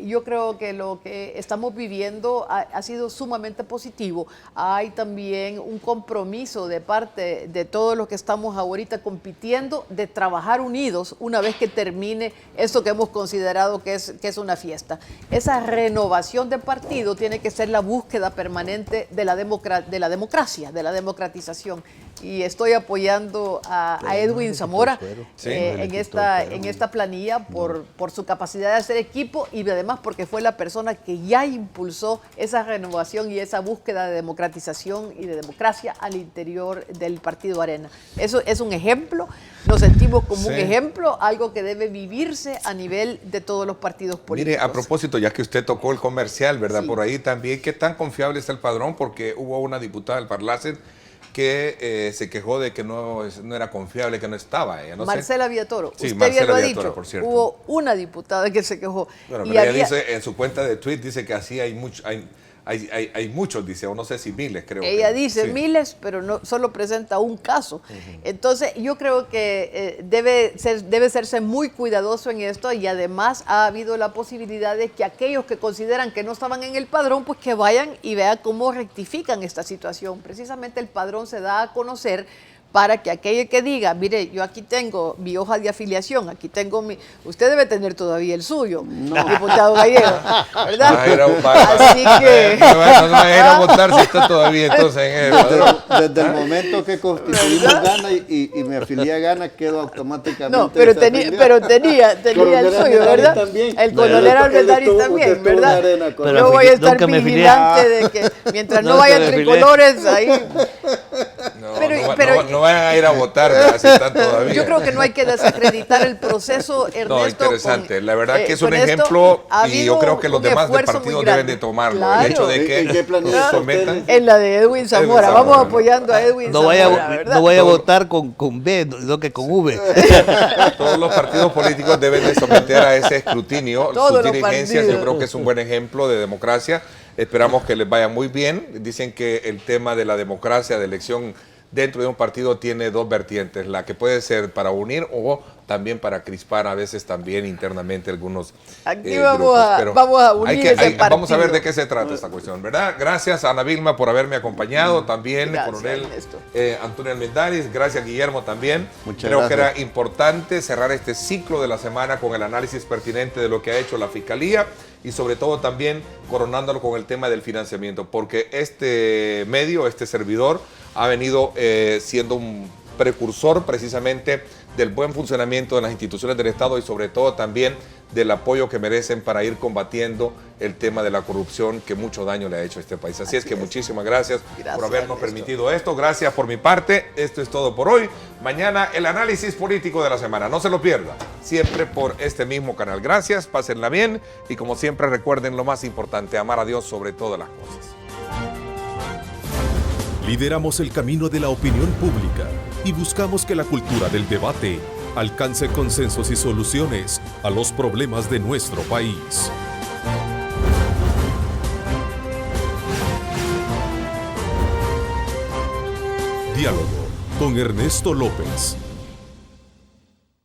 Yo creo que lo que estamos viviendo ha sido sumamente positivo. Hay también un compromiso de parte de todos los que estamos ahorita compitiendo de trabajar unidos una vez que termine esto que hemos considerado que es una fiesta. Esa renovación de partido tiene que ser la búsqueda permanente de la democracia, de la democratización. y estoy apoyando a Edwin Zamora en esta planilla por su capacidad de hacer equipo y además porque fue la persona que ya impulsó esa renovación y esa búsqueda de democratización y de democracia al interior del Partido Arena. Eso es un ejemplo, nos sentimos como un ejemplo, algo que debe vivirse a nivel de todos los partidos políticos. Mire, a propósito, ya que usted tocó el comercial, ¿verdad? Por ahí también, ¿qué tan confiable está el padrón? Porque hubo una diputada del Parlacet que se quejó de que no era confiable, que no estaba. No Marcela Villatoro, sí, usted Marcela ya lo ha Villatoro, dicho, por cierto. hubo una diputada que se quejó. Bueno, y pero ella dice en su cuenta de tweet, dice que así hay muchos, dice, o no sé si miles, creo. Ella dice miles, pero no solo presenta un caso. Entonces, yo creo que debe serse muy cuidadoso en esto y además ha habido la posibilidad de que aquellos que consideran que no estaban en el padrón, pues que vayan y vean cómo rectifican esta situación. Precisamente el padrón se da a conocer para que aquel que diga, mire, yo aquí tengo mi hoja de afiliación, aquí tengo mi... Usted debe tener todavía el suyo, diputado Gallego, ¿verdad? Así que... No va a ir a votar si está todavía entonces en el Desde el momento que constituimos Gana y me afilié a Gana, quedo automáticamente... No, pero tenía el suyo, ¿verdad? También. El coronel Almendaris también, ¿verdad? Yo voy a estar vigilante de que mientras no vayan tricolores ahí... No vayan a ir a votar, ¿verdad? Si están todavía. Yo creo que no hay que desacreditar el proceso, Ernesto. No, interesante. La verdad que es un ejemplo y yo creo que los demás partidos deben de tomarlo. Claro. El hecho de que se sometan. En la de Edwin Zamora. Vamos apoyando a Edwin Zamora, ¿verdad? No vaya a votar con B, no que con V. Todos los partidos políticos deben de someter a ese escrutinio sus dirigencias. Yo creo que es un buen ejemplo de democracia. Esperamos que les vaya muy bien. Dicen que el tema de la democracia, de elección dentro de un partido tiene dos vertientes, la que puede ser para unir o también para crispar a veces también internamente algunos Aquí vamos a unir ese partido. Vamos a ver de qué se trata esta cuestión, ¿verdad? Gracias a Ana Vilma por haberme acompañado, también coronel Antonio Almendaris, gracias Guillermo también. Creo que era importante cerrar este ciclo de la semana con el análisis pertinente de lo que ha hecho la Fiscalía y sobre todo también coronándolo con el tema del financiamiento, porque este medio, este servidor, ha venido siendo un precursor precisamente del buen funcionamiento de las instituciones del Estado y sobre todo también del apoyo que merecen para ir combatiendo el tema de la corrupción que mucho daño le ha hecho a este país. Así es que muchísimas gracias por habernos permitido esto. Gracias por mi parte. Esto es todo por hoy. Mañana el análisis político de la semana. No se lo pierda. Siempre por este mismo canal. Gracias, pásenla bien y como siempre recuerden lo más importante, amar a Dios sobre todas las cosas. Lideramos el camino de la opinión pública y buscamos que la cultura del debate alcance consensos y soluciones a los problemas de nuestro país. Diálogo con Ernesto López.